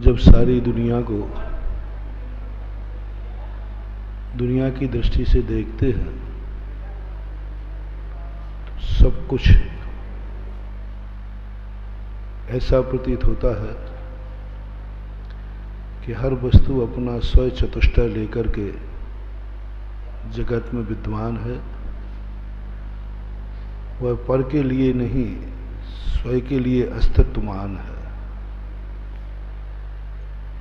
जब सारी दुनिया को दुनिया की दृष्टि से देखते हैं तो सब कुछ ऐसा प्रतीत होता है कि हर वस्तु अपना स्वयं चतुष्टय लेकर के जगत में विद्वान है। वह पर के लिए नहीं, स्वयं के लिए अस्तित्वमान है।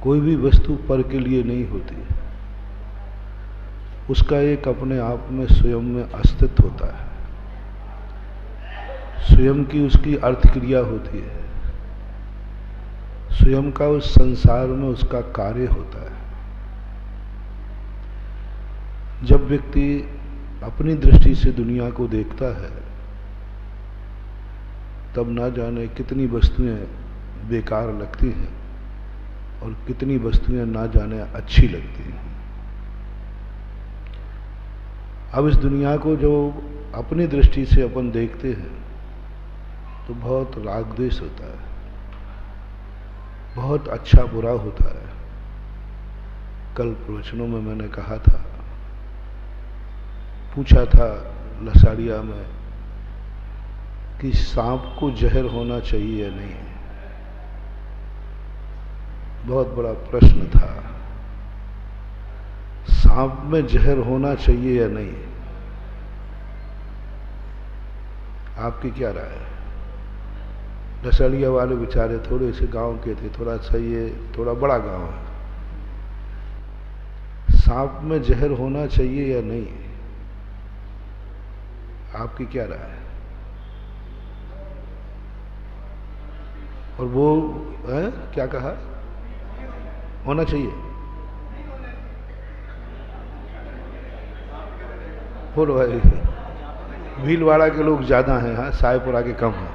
कोई भी वस्तु पर के लिए नहीं होती, उसका एक अपने आप में स्वयं में अस्तित्व होता है। स्वयं की उसकी अर्थक्रिया होती है, स्वयं का उस संसार में उसका कार्य होता है। जब व्यक्ति अपनी दृष्टि से दुनिया को देखता है तब ना जाने कितनी वस्तुएं बेकार लगती हैं और कितनी वस्तुएं ना जाने अच्छी लगती हैं। अब इस दुनिया को जो अपनी दृष्टि से अपन देखते हैं तो बहुत राग द्वेष होता है, बहुत अच्छा बुरा होता है। कल प्रवचनों में मैंने कहा था, पूछा था लसाड़िया में कि सांप को जहर होना चाहिए या नहीं। बहुत बड़ा प्रश्न था, सांप में जहर होना चाहिए या नहीं। आपकी क्या राय है? लसाड़िया वाले बेचारे थोड़े से गांव के थे, थोड़ा सा ये थोड़ा बड़ा गांव है। सांप में जहर होना चाहिए या नहीं, आपकी क्या राय है? और वो क्या कहा? होना चाहिए। बोलो भाई, भीलवाड़ा के लोग ज्यादा हैं, हाँ, साहेबपुरा के कम हैं।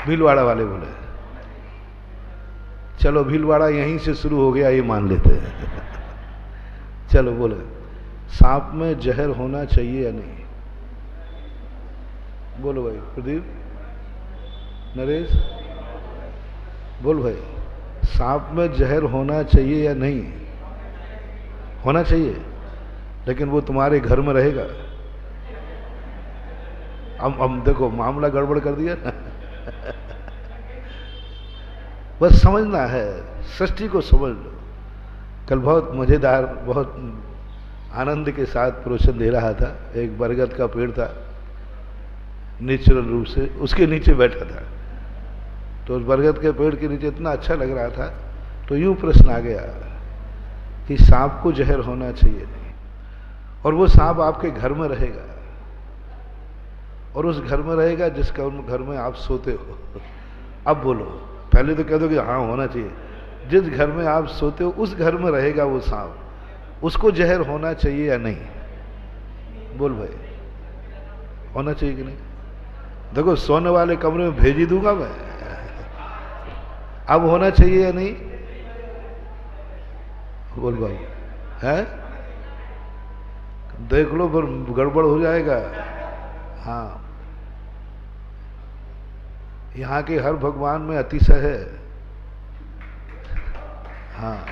भीलवाड़ा वाले बोले चलो भीलवाड़ा यहीं से शुरू हो गया, ये मान लेते हैं। चलो बोले, सांप में जहर होना चाहिए या नहीं? बोलो भाई, प्रदीप, नरेश, बोल भाई, सांप में जहर होना चाहिए या नहीं? होना चाहिए, लेकिन वो तुम्हारे घर में रहेगा। हम देखो मामला गड़बड़ कर दिया ना। बस समझना है, सृष्टि को समझ लो। कल बहुत मजेदार, बहुत आनंद के साथ प्रवचन दे रहा था। एक बरगद का पेड़ था, नेचुरल रूप से उसके नीचे बैठा था। तो उस बरगद के पेड़ के नीचे इतना अच्छा लग रहा था, तो यूं प्रश्न आ गया कि सांप को जहर होना चाहिए नहीं, और वो सांप आपके घर में रहेगा, और उस घर में रहेगा जिसका उन घर में आप सोते हो। अब बोलो, पहले तो कह दो कि हाँ होना चाहिए। जिस घर में आप सोते हो उस घर में रहेगा वो सांप, उसको जहर होना चाहिए या नहीं? बोल भाई, होना चाहिए कि नहीं? देखो सोने वाले कमरे में भेज ही दूंगा मैं। अब होना चाहिए या नहीं? बोल भाई, है? देख लो फिर गड़बड़ हो जाएगा। हाँ, यहां के हर भगवान में अतिशय है। हाँ,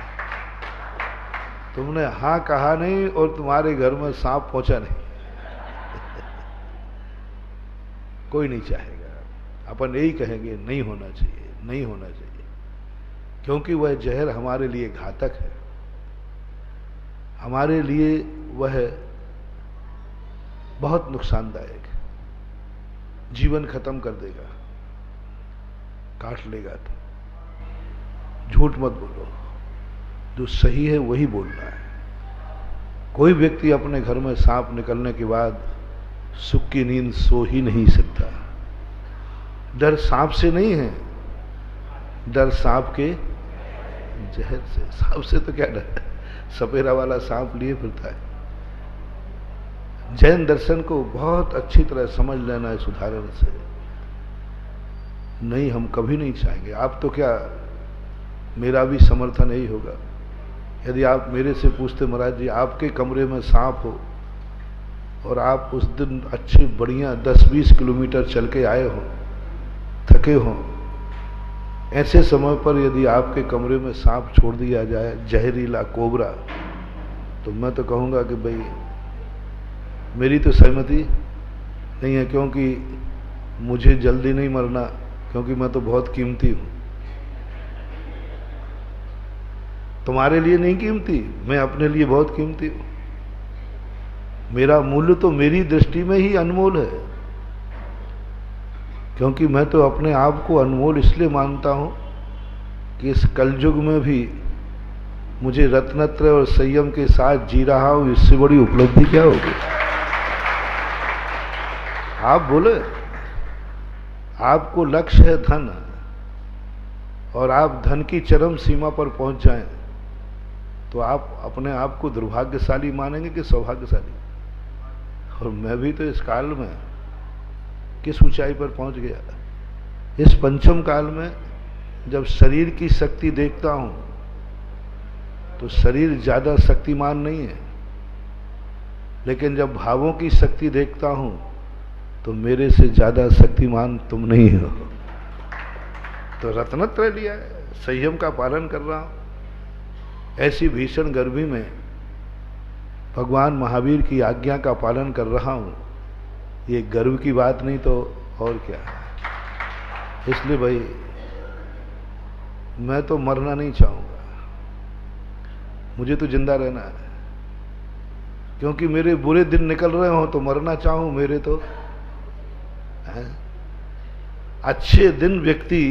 तुमने हाँ कहा नहीं और तुम्हारे घर में सांप पहुंचा नहीं। कोई नहीं चाहेगा। अपन यही कहेंगे नहीं होना चाहिए, नहीं होना चाहिए, क्योंकि वह जहर हमारे लिए घातक है। हमारे लिए वह बहुत नुकसानदायक है, जीवन खत्म कर देगा, काट लेगा। तो झूठ मत बोलो, जो सही है वही बोलना है। कोई व्यक्ति अपने घर में सांप निकलने के बाद सुख की नींद सो ही नहीं सकता। डर सांप से नहीं है, डर सांप के जहर से। सांप से तो क्या डर है, सपेरा वाला सांप लिए फिरता है। जैन दर्शन को बहुत अच्छी तरह समझ लेना है उदाहरण से। नहीं, हम कभी नहीं चाहेंगे। आप तो क्या, मेरा भी समर्थन यही होगा। यदि आप मेरे से पूछते महाराज जी आपके कमरे में सांप हो और आप उस दिन अच्छी बढ़िया 10-20 किलोमीटर चल के आए हो, थके हो, ऐसे समय पर यदि आपके कमरे में सांप छोड़ दिया जाए, जहरीला कोबरा, तो मैं तो कहूँगा कि भाई मेरी तो सहमति नहीं है, क्योंकि मुझे जल्दी नहीं मरना, क्योंकि मैं तो बहुत कीमती हूँ। तुम्हारे लिए नहीं कीमती, मैं अपने लिए बहुत कीमती हूँ। मेरा मूल्य तो मेरी दृष्टि में ही अनमोल है, क्योंकि मैं तो अपने आप को अनमोल इसलिए मानता हूं कि इस कलयुग में भी मुझे रत्नत्रय और संयम के साथ जी रहा हूं। इससे बड़ी उपलब्धि क्या होगी? आप बोले, आपको लक्ष्य है धन, और आप धन की चरम सीमा पर पहुंच जाएं, तो आप अपने आप को दुर्भाग्यशाली मानेंगे कि सौभाग्यशाली? और मैं भी तो इस काल में किस ऊंचाई पर पहुंच गया। इस पंचम काल में जब शरीर की शक्ति देखता हूं तो शरीर ज्यादा शक्तिमान नहीं है, लेकिन जब भावों की शक्ति देखता हूं तो मेरे से ज्यादा शक्तिमान तुम नहीं हो। तो रत्नत्रय लिया है, संयम का पालन कर रहा हूं। ऐसी भीषण गर्मी में भगवान महावीर की आज्ञा का पालन कर रहा हूं। ये गर्व की बात नहीं तो और क्या है। इसलिए भाई मैं तो मरना नहीं चाहूंगा, मुझे तो जिंदा रहना है, क्योंकि मेरे बुरे दिन निकल रहे हो तो मरना चाहूं, मेरे तो है। अच्छे दिन व्यक्ति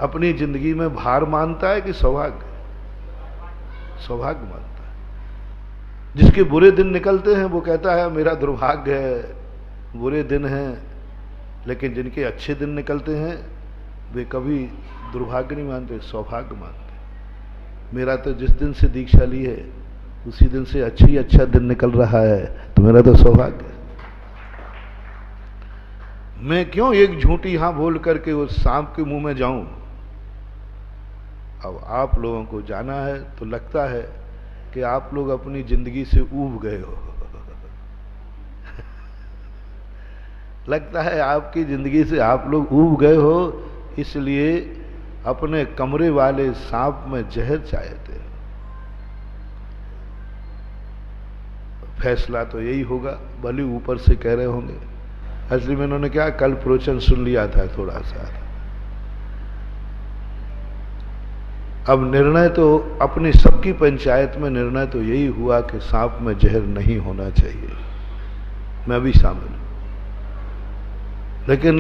अपनी जिंदगी में भार मानता है कि सौभाग्य? सौभाग्य मानता है। जिसके बुरे दिन निकलते हैं वो कहता है मेरा दुर्भाग्य है, बुरे दिन हैं। लेकिन जिनके अच्छे दिन निकलते हैं वे कभी दुर्भाग्य नहीं मानते, सौभाग्य मानते। मेरा तो जिस दिन से दीक्षा ली है उसी दिन से अच्छा दिन निकल रहा है, तो मेरा तो सौभाग्य है। मैं क्यों एक झूठी हां बोल करके उस सांप के मुंह में जाऊं? अब आप लोगों को जाना है तो लगता है कि आप लोग अपनी जिंदगी से ऊब गए हो। लगता है आपकी जिंदगी से आप लोग ऊब गए हो, इसलिए अपने कमरे वाले सांप में जहर चाहते हो। फैसला तो यही होगा, भले ऊपर से कह रहे होंगे। असली में इन्होंने क्या कल प्रवचन सुन लिया था थोड़ा सा। अब निर्णय तो अपनी सबकी पंचायत में निर्णय तो यही हुआ कि सांप में जहर नहीं होना चाहिए। मैं भी शामिल हूं। लेकिन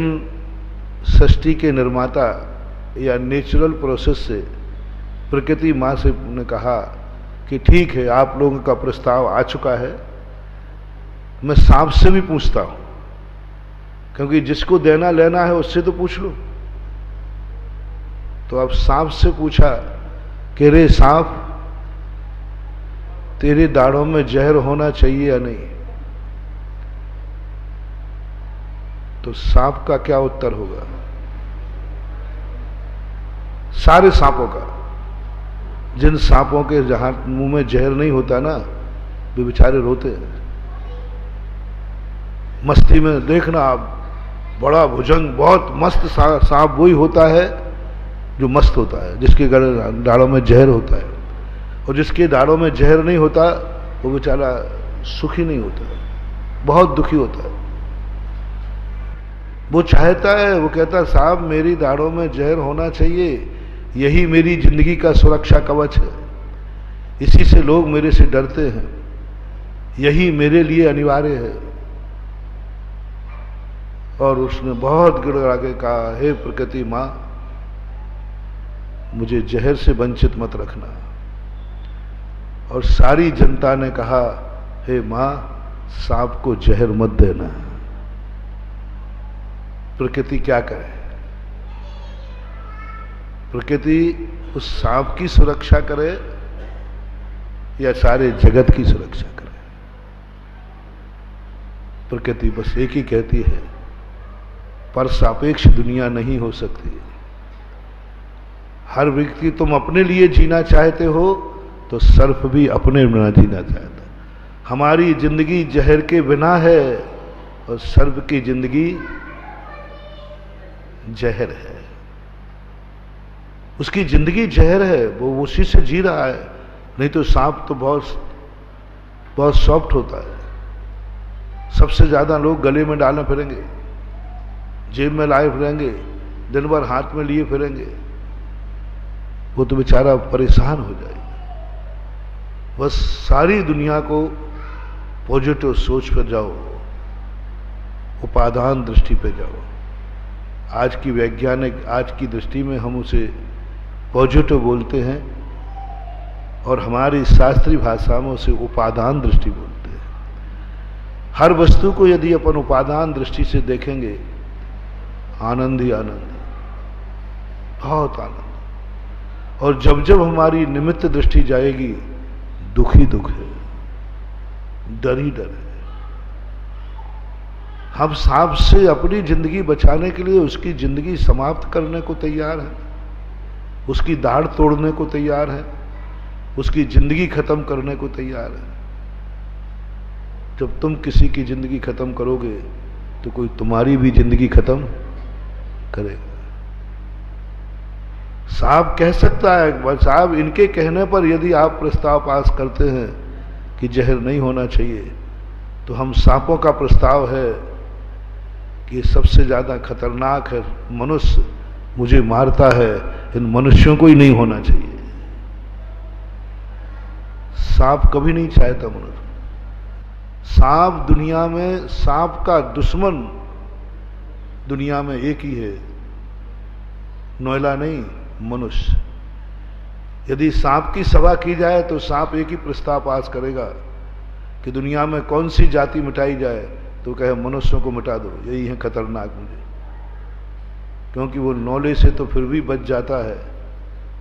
सृष्टि के निर्माता या नेचुरल प्रोसेस से प्रकृति मां से ने कहा कि ठीक है, आप लोगों का प्रस्ताव आ चुका है, मैं सांप से भी पूछता हूं, क्योंकि जिसको देना लेना है उससे तो पूछ लो। तो अब सांप से पूछा कि रे सांप, तेरे दाढ़ों में जहर होना चाहिए या नहीं? तो सांप का क्या उत्तर होगा? सारे सांपों का, जिन सांपों के जहां मुंह में जहर नहीं होता ना, वे बेचारे रोते हैं। मस्ती में देखना आप, बड़ा भुजंग बहुत मस्त सांप वही होता है जो मस्त होता है, जिसके दाढ़ों में जहर होता है। और जिसके दाढ़ों में जहर नहीं होता वो बेचारा सुखी नहीं होता, बहुत दुखी होता है। वो चाहता है, वो कहता है साहब मेरी दाढ़ों में जहर होना चाहिए, यही मेरी जिंदगी का सुरक्षा कवच है, इसी से लोग मेरे से डरते हैं, यही मेरे लिए अनिवार्य है। और उसने बहुत गिड़गिड़ा के कहा, हे प्रकृति मां, मुझे जहर से वंचित मत रखना। और सारी जनता ने कहा, हे मां, सांप को जहर मत देना। प्रकृति क्या करे? प्रकृति उस सांप की सुरक्षा करे या सारे जगत की सुरक्षा करे? प्रकृति बस एक ही कहती है, पर सापेक्ष दुनिया नहीं हो सकती। हर व्यक्ति तुम अपने लिए जीना चाहते हो तो सर्प भी अपने बिना जीना चाहता। हमारी जिंदगी जहर के बिना है और सर्प की जिंदगी जहर है। उसकी जिंदगी जहर है, वो उसी से जी रहा है। नहीं तो सांप तो बहुत बहुत सॉफ्ट होता है। सबसे ज्यादा लोग गले में डालने फिरेंगे, जेब में लाए फिरेंगे, दिन भर हाथ में लिए फिरेंगे, वो तो बेचारा परेशान हो जाएगा। बस सारी दुनिया को पॉजिटिव सोच पर जाओ, उपादान दृष्टि पे जाओ। आज की वैज्ञानिक, आज की दृष्टि में हम उसे पॉजिटिव बोलते हैं, और हमारी शास्त्रीय भाषा में उसे उपादान दृष्टि बोलते हैं। हर वस्तु को यदि अपन उपादान दृष्टि से देखेंगे, आनंद ही आनंद, बहुत आनंद। और जब जब हमारी निमित्त दृष्टि जाएगी, दुख ही दुख है, डर ही डर है। हम सांप से अपनी जिंदगी बचाने के लिए उसकी जिंदगी समाप्त करने को तैयार हैं, उसकी दाढ़ तोड़ने को तैयार हैं, उसकी जिंदगी खत्म करने को तैयार है। जब तुम किसी की जिंदगी खत्म करोगे तो कोई तुम्हारी भी जिंदगी खत्म करेगा। साहब कह सकता है, साहब इनके कहने पर यदि आप प्रस्ताव पास करते हैं कि जहर नहीं होना चाहिए, तो हम सांपों का प्रस्ताव है कि सबसे ज्यादा खतरनाक है मनुष्य, मुझे मारता है, इन मनुष्यों को ही नहीं होना चाहिए। सांप कभी नहीं चाहता मनुष्य। सांप दुनिया में, सांप का दुश्मन दुनिया में एक ही है, नोएला नहीं, मनुष्य। यदि सांप की सभा की जाए तो सांप एक ही प्रस्ताव पास करेगा कि दुनिया में कौन सी जाति मिटाई जाए, तो कहे मनुष्यों को मिटा दो, यही है खतरनाक मुझे। क्योंकि वो नौले से तो फिर भी बच जाता है,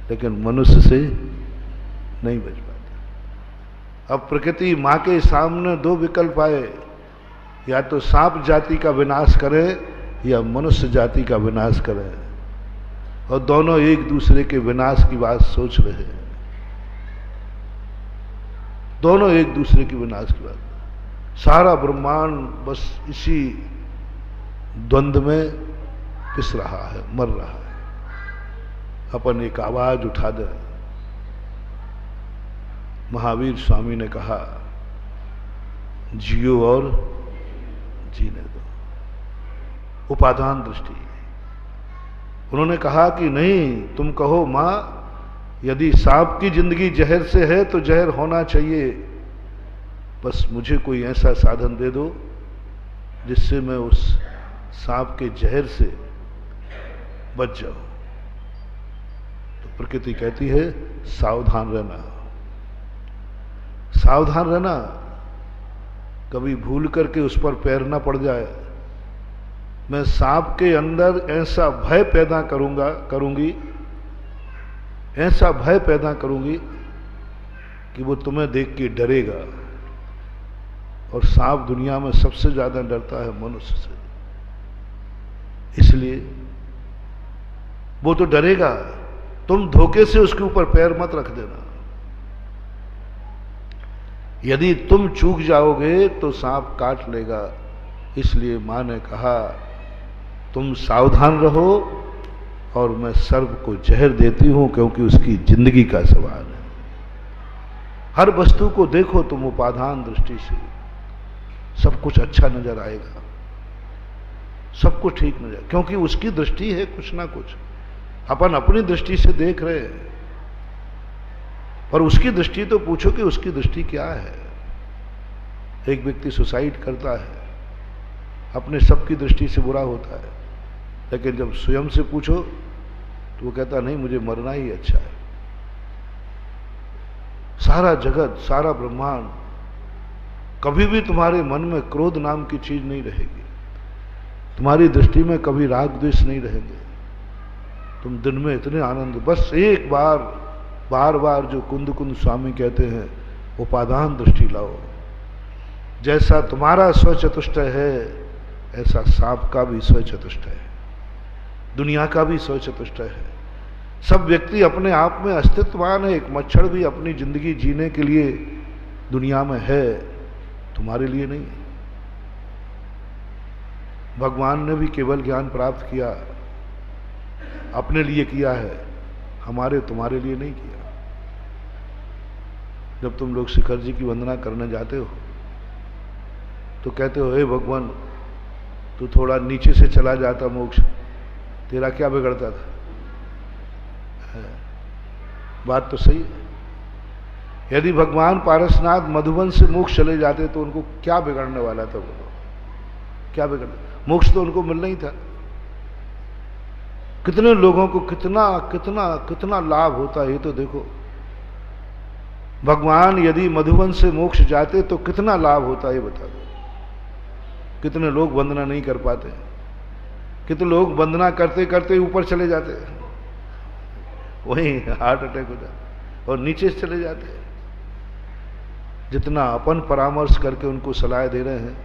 लेकिन मनुष्य से नहीं बच पाता। अब प्रकृति मां के सामने दो विकल्प आए, या तो सांप जाति का विनाश करे या मनुष्य जाति का विनाश करे, और दोनों एक दूसरे के विनाश की बात सोच रहे हैं। दोनों एक दूसरे की विनाश की बात। सारा ब्रह्मांड बस इसी द्वंद्व में पिस रहा है, मर रहा है। अपन एक आवाज उठा दे। महावीर स्वामी ने कहा, जियो और जीने दो, उपादान दृष्टि। उन्होंने कहा कि नहीं, तुम कहो मां, यदि सांप की जिंदगी जहर से है तो जहर होना चाहिए, बस मुझे कोई ऐसा साधन दे दो जिससे मैं उस सांप के जहर से बच जाऊं। तो प्रकृति कहती है, सावधान रहना, सावधान रहना, कभी भूल करके उस पर पैर ना पड़ जाए। मैं सांप के अंदर ऐसा भय पैदा करूंगी, ऐसा भय पैदा करूंगी कि वो तुम्हें देख के डरेगा। और सांप दुनिया में सबसे ज्यादा डरता है मनुष्य से, इसलिए वो तो डरेगा। तुम धोखे से उसके ऊपर पैर मत रख देना। यदि तुम चूक जाओगे तो सांप काट लेगा। इसलिए मां ने कहा, तुम सावधान रहो, और मैं सर्प को जहर देती हूं, क्योंकि उसकी जिंदगी का सवाल है। हर वस्तु को देखो तुम उपादान दृष्टि से, सब कुछ अच्छा नजर आएगा, सब कुछ ठीक नजर, क्योंकि उसकी दृष्टि है कुछ ना कुछ। अपन अपनी दृष्टि से देख रहे हैं, और उसकी दृष्टि तो पूछो कि उसकी दृष्टि क्या है। एक व्यक्ति सुसाइड करता है, अपने सबकी दृष्टि से बुरा होता है, लेकिन जब स्वयं से पूछो तो वो कहता नहीं, मुझे मरना ही अच्छा है। सारा जगत, सारा ब्रह्मांड, कभी भी तुम्हारे मन में क्रोध नाम की चीज नहीं रहेगी, तुम्हारी दृष्टि में कभी राग द्वेष नहीं रहेंगे। तुम दिन में इतने आनंद, बस एक बार, बार बार जो कुंद कुंद स्वामी कहते हैं, उपादान दृष्टि लाओ। जैसा तुम्हारा स्वचतुष्टय है, ऐसा सांप का भी स्वचतुष्टय है, दुनिया का भी स्वचतुष्टय है। सब व्यक्ति अपने आप में अस्तित्ववान है। एक मच्छर भी अपनी जिंदगी जीने के लिए दुनिया में है, तुम्हारे लिए नहीं। भगवान ने भी केवल ज्ञान प्राप्त किया, अपने लिए किया है। हमारे तुम्हारे लिए नहीं किया। जब तुम लोग शिखर जी की वंदना करने जाते हो तो कहते हो हे भगवान, तू थोड़ा नीचे से चला जाता मोक्ष, तेरा क्या बिगड़ता था? बात तो सही है। यदि भगवान पारसनाथ मधुबन से मोक्ष चले जाते तो उनको क्या बिगड़ने वाला था? बोलो, क्या बिगड़? मोक्ष तो उनको मिलना ही था। कितने लोगों को कितना कितना कितना लाभ होता है ये तो देखो। भगवान यदि मधुबन से मोक्ष जाते तो कितना लाभ होता है ये बता दो। कितने लोग वंदना नहीं कर पाते, कितने लोग वंदना करते करते ऊपर चले जाते, वहीं हार्ट अटैक हो जाता और नीचे से चले जाते। जितना अपन परामर्श करके उनको सलाह दे रहे हैं,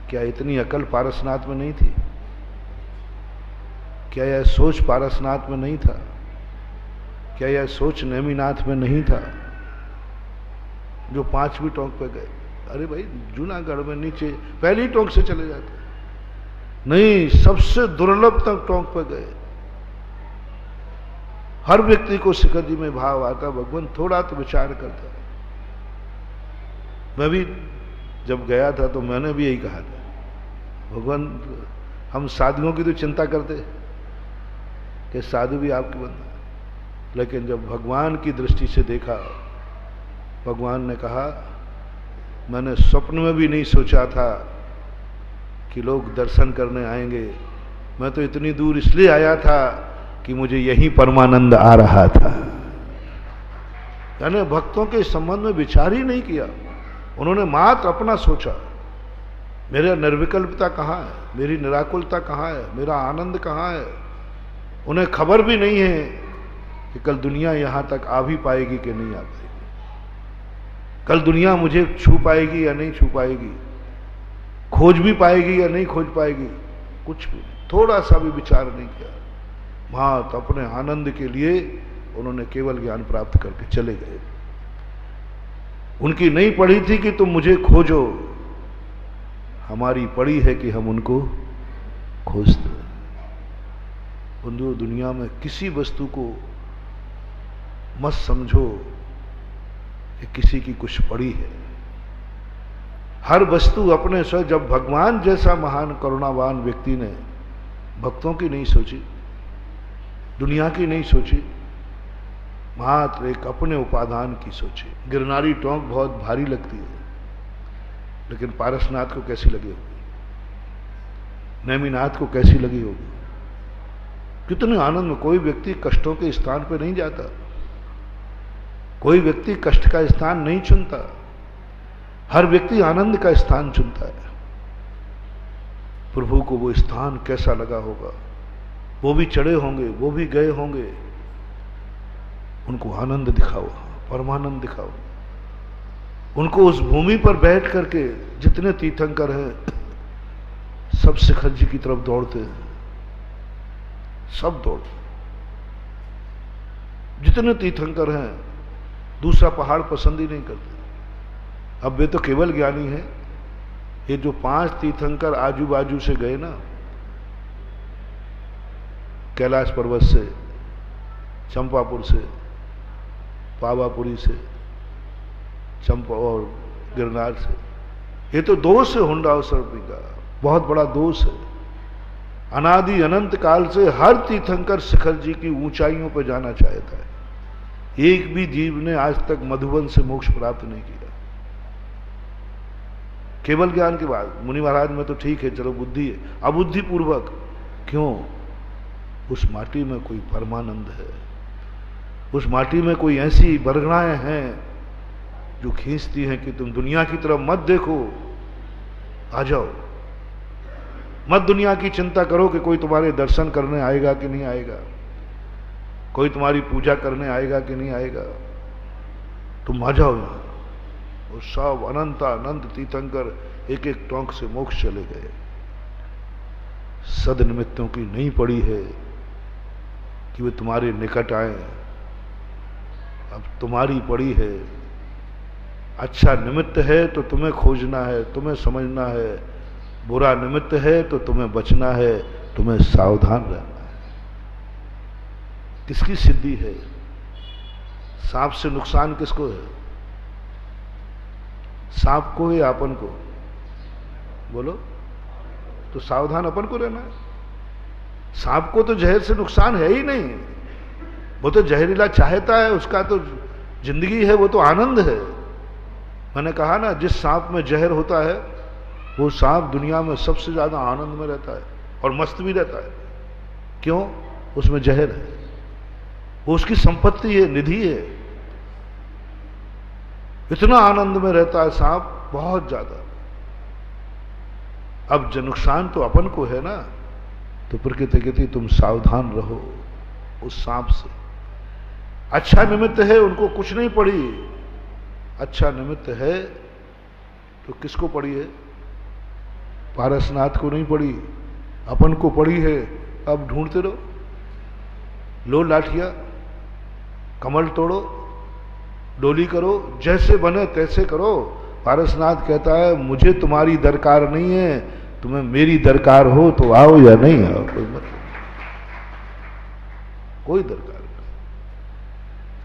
क्या इतनी अकल पारसनाथ में नहीं थी? क्या यह सोच पारसनाथ में नहीं था? क्या यह सोच नेमिनाथ में नहीं था? जो 5वीं टोंक पे गए, अरे भाई जूनागढ़ में नीचे पहली टोंक से चले जाते, नहीं सबसे दुर्लभ तक टोंक पे गए। हर व्यक्ति को शिखर जी में भाव आता, भगवान थोड़ा तो विचार करता। मैं भी जब गया था तो मैंने भी यही कहा था, भगवान हम साधुओं की तो चिंता करते कि साधु भी आपकी बंदा, लेकिन जब भगवान की दृष्टि से देखा, भगवान ने कहा मैंने स्वप्न में भी नहीं सोचा था कि लोग दर्शन करने आएंगे। मैं तो इतनी दूर इसलिए आया था कि मुझे यही परमानंद आ रहा था। यानी भक्तों के संबंध में विचार ही नहीं किया, उन्होंने मात्र अपना सोचा। मेरा निर्विकल्पता कहाँ है, मेरी निराकुलता कहाँ है, मेरा आनंद कहाँ है। उन्हें खबर भी नहीं है कि कल दुनिया यहां तक आ भी पाएगी कि नहीं आ पाएगी, कल दुनिया मुझे छू पाएगी या नहीं छू पाएगी, खोज भी पाएगी या नहीं खोज पाएगी, कुछ भी नहीं, थोड़ा सा भी विचार नहीं किया। मात्र अपने आनंद के लिए उन्होंने केवल ज्ञान प्राप्त करके चले गए। उनकी नहीं पड़ी थी कि तुम मुझे खोजो, हमारी पड़ी है कि हम उनको खोजते। बंधुओं, दुनिया में किसी वस्तु को मत समझो कि किसी की कुछ पड़ी है। हर वस्तु अपने स्व, जब भगवान जैसा महान करुणावान व्यक्ति ने भक्तों की नहीं सोची, दुनिया की नहीं सोची, मात्र एक अपने उपादान की सोची। गिरनारी टोंक बहुत भारी लगती है, लेकिन पारसनाथ को कैसी लगी होगी, नेमिनाथ को कैसी लगी होगी, कितने आनंद में। कोई व्यक्ति कष्टों के स्थान पर नहीं जाता, कोई व्यक्ति कष्ट का स्थान नहीं चुनता, हर व्यक्ति आनंद का स्थान चुनता है। प्रभु को वो स्थान कैसा लगा होगा, वो भी चढ़े होंगे, वो भी गए होंगे, उनको आनंद दिखाओ, परमानंद दिखाओ। उनको उस भूमि पर बैठ करके, जितने तीर्थंकर हैं सब शिखर जी की तरफ दौड़ते हैं, सब दौड़ते। जितने तीर्थंकर हैं दूसरा पहाड़ पसंद ही नहीं करते। अब वे तो केवल ज्ञानी हैं। ये जो 5 तीर्थंकर आजू बाजू से गए ना, कैलाश पर्वत से, चंपापुर से, पावापुरी से, चंपा और गिरनार से, ये तो दोष है हुंडा और सर्पी का, बहुत बड़ा दोष है। अनादि अनंत काल से हर तीर्थंकर शिखर जी की ऊंचाइयों पर जाना चाहता है। एक भी जीव ने आज तक मधुबन से मोक्ष प्राप्त नहीं किया। केवल ज्ञान के बाद मुनि महाराज में तो ठीक है, चलो बुद्धि है, अबुद्धि पूर्वक क्यों? उस माटी में कोई परमानंद है, उस माटी में कोई ऐसी बरगड़ाएं हैं जो खींचती हैं कि तुम दुनिया की तरफ मत देखो, आ जाओ। मत दुनिया की चिंता करो कि कोई तुम्हारे दर्शन करने आएगा कि नहीं आएगा, कोई तुम्हारी पूजा करने आएगा कि नहीं आएगा, तुम आ जाओ यहां। और सब अनंत अनंत तीर्थंकर एक एक टोंक से मोक्ष चले गए। सदनिमित्तों की नहीं पड़ी है कि वे तुम्हारे निकट आए, अब तुम्हारी पड़ी है। अच्छा निमित्त है तो तुम्हें खोजना है, तुम्हें समझना है, बुरा निमित्त है तो तुम्हें बचना है, तुम्हें सावधान रहना है। किसकी सिद्धि है? सांप से नुकसान किसको है? सांप को या अपन को? बोलो। तो सावधान अपन को रहना है। सांप को तो जहर से नुकसान है ही नहीं, वो तो जहरीला चाहता है, उसका तो जिंदगी है, वो तो आनंद है। मैंने कहा ना, जिस सांप में जहर होता है वो सांप दुनिया में सबसे ज्यादा आनंद में रहता है और मस्त भी रहता है। क्यों? उसमें जहर है, वो उसकी संपत्ति है, निधि है। इतना आनंद में रहता है सांप, बहुत ज्यादा। अब जो नुकसान तो अपन को है ना, तो प्रकृति कहती तुम सावधान रहो उस सांप से। अच्छा निमित्त है, उनको कुछ नहीं पड़ी। अच्छा निमित्त है तो किसको पड़ी है? पारसनाथ को नहीं पड़ी, अपन को पड़ी है। अब ढूंढते रहो, लो लाठिया, कमल तोड़ो, डोली करो, जैसे बने तैसे करो। पारसनाथ कहता है मुझे तुम्हारी दरकार नहीं है, तुम्हें मेरी दरकार हो तो आओ या नहीं आओ, कोई मतलब, कोई दरकार नहीं।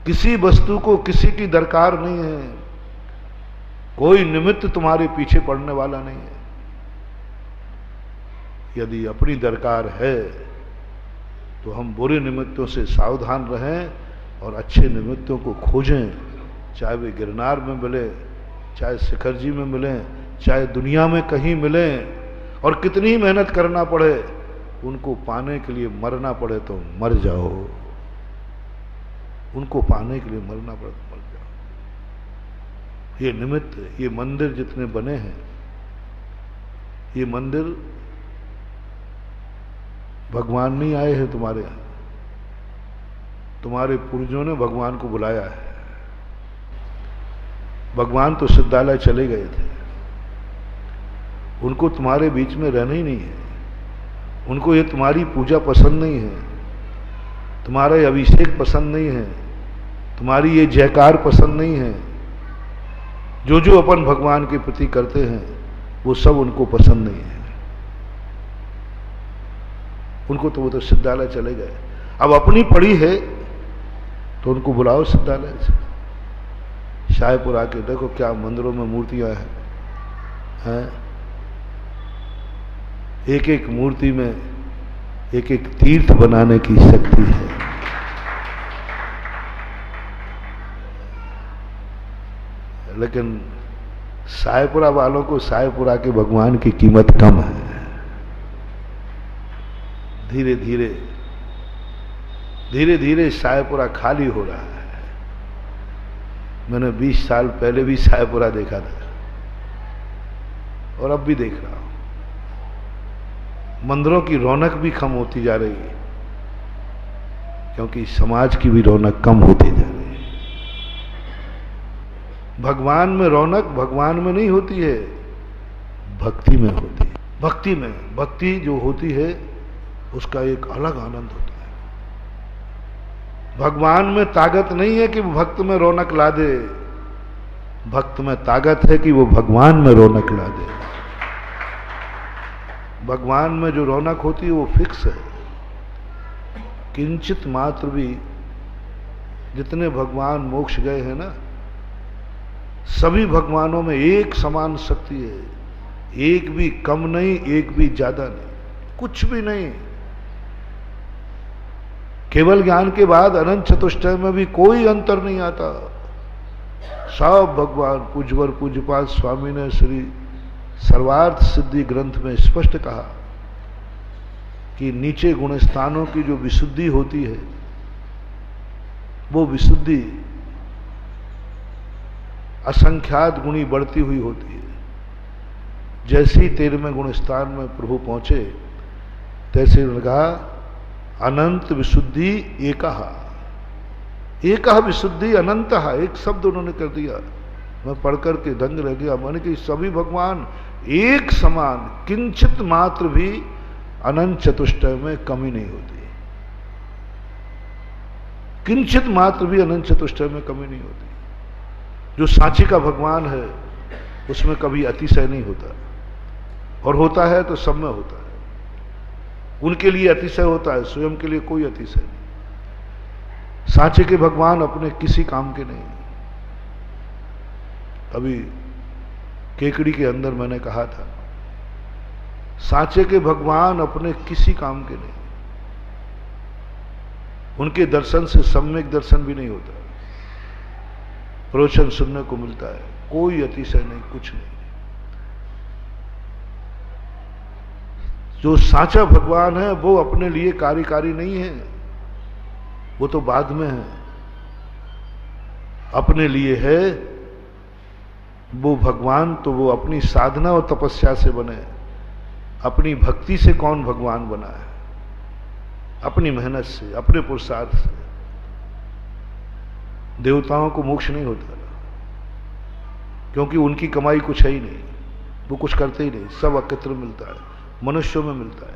किसी वस्तु को किसी की दरकार नहीं है, कोई निमित्त तुम्हारे पीछे पड़ने वाला नहीं है। यदि अपनी दरकार है तो हम बुरे निमित्तों से सावधान रहें और अच्छे निमित्तों को खोजें, चाहे वे गिरनार में मिले, चाहे शिखर जी में मिलें, चाहे दुनिया में कहीं मिलें, और कितनी ही मेहनत करना पड़े, उनको पाने के लिए मरना पड़े तो मर जाओ, उनको पाने के लिए मरना पड़े तो मर जाओ। ये निमित्त, ये मंदिर जितने बने हैं, ये मंदिर भगवान नहीं आए हैं तुम्हारे यहां, तुम्हारे पूर्वजों ने भगवान को बुलाया है। भगवान तो सिद्धालय चले गए थे, उनको तुम्हारे बीच में रहना ही नहीं है। उनको ये तुम्हारी पूजा पसंद नहीं है, तुम्हारा ये अभिषेक पसंद नहीं है, तुम्हारी ये जयकार पसंद नहीं है। जो जो अपन भगवान के प्रति करते हैं वो सब उनको पसंद नहीं है। उनको तो वो तो सिद्धालय चले गए। अब अपनी पड़ी है तो उनको बुलाओ सिद्धालय से। शाहपुर आके देखो क्या मंदिरों में मूर्तियां हैं। एक एक मूर्ति में एक एक तीर्थ बनाने की शक्ति है। लेकिन सायपुरा वालों को सायपुरा के भगवान की कीमत कम है। धीरे धीरे धीरे धीरे सायपुरा खाली हो रहा है। मैंने 20 साल पहले भी सायपुरा देखा था और अब भी देख रहा हूं। मंदिरों की रौनक भी कम होती जा रही है, क्योंकि समाज की भी रौनक कम होती जा रही है। भगवान में रौनक भगवान में नहीं होती है, भक्ति में होती है। भक्ति में, भक्ति जो होती है उसका एक अलग आनंद होता है। भगवान में ताकत नहीं है कि वो भक्त में रौनक ला दे, भक्त में ताकत है कि वो भगवान में रौनक ला दे। भगवान में जो रौनक होती है वो फिक्स है। किंचित मात्र भी, जितने भगवान मोक्ष गए हैं ना, सभी भगवानों में एक समान शक्ति है, एक भी कम नहीं, एक भी ज्यादा नहीं, कुछ भी नहीं। केवल ज्ञान के बाद अनंत चतुष्टय में भी कोई अंतर नहीं आता। सब भगवान पूज्यवर पूज्यपाद स्वामी ने श्री सर्वार्थ सिद्धि ग्रंथ में स्पष्ट कहा कि नीचे गुण स्थानों की जो विशुद्धि होती है वो विशुद्धि असंख्यात गुणी बढ़ती हुई होती है। जैसे ही 13वें गुण स्थान में प्रभु पहुंचे तैसे उन्होंने कहा अनंत विशुद्धि एकह, एकह विशुद्धि अनंतः, एक शब्द उन्होंने कर दिया। मैं पढ़कर के दंग रह गया। मैंने कि सभी भगवान एक समान, किंचित मात्र भी अनंत चतुष्टय में कमी नहीं होती, किंचित मात्र भी अनंत चतुष्टय में कमी नहीं होती। जो सांची का भगवान है उसमें कभी अतिशय नहीं होता, और होता है तो सब में होता है। उनके लिए अतिशय होता है, स्वयं के लिए कोई अतिशय नहीं। सांचे के भगवान अपने किसी काम के नहीं। अभी केकड़ी के अंदर मैंने कहा था, सांचे के भगवान अपने किसी काम के नहीं। उनके दर्शन से सम्यक दर्शन भी नहीं होता, प्रवचन सुनने को मिलता है, कोई अतिशय नहीं, कुछ नहीं। जो सांचा भगवान है वो अपने लिए कार्यकारी नहीं है, वो तो बाद में है। अपने लिए है वो भगवान तो वो अपनी साधना और तपस्या से बने। अपनी भक्ति से कौन भगवान बना है? अपनी मेहनत से, अपने पुरुषार्थ से। देवताओं को मोक्ष नहीं होता, क्योंकि उनकी कमाई कुछ है ही नहीं, वो कुछ करते ही नहीं, सब अकृत्र मिलता है, मनुष्यों में मिलता है।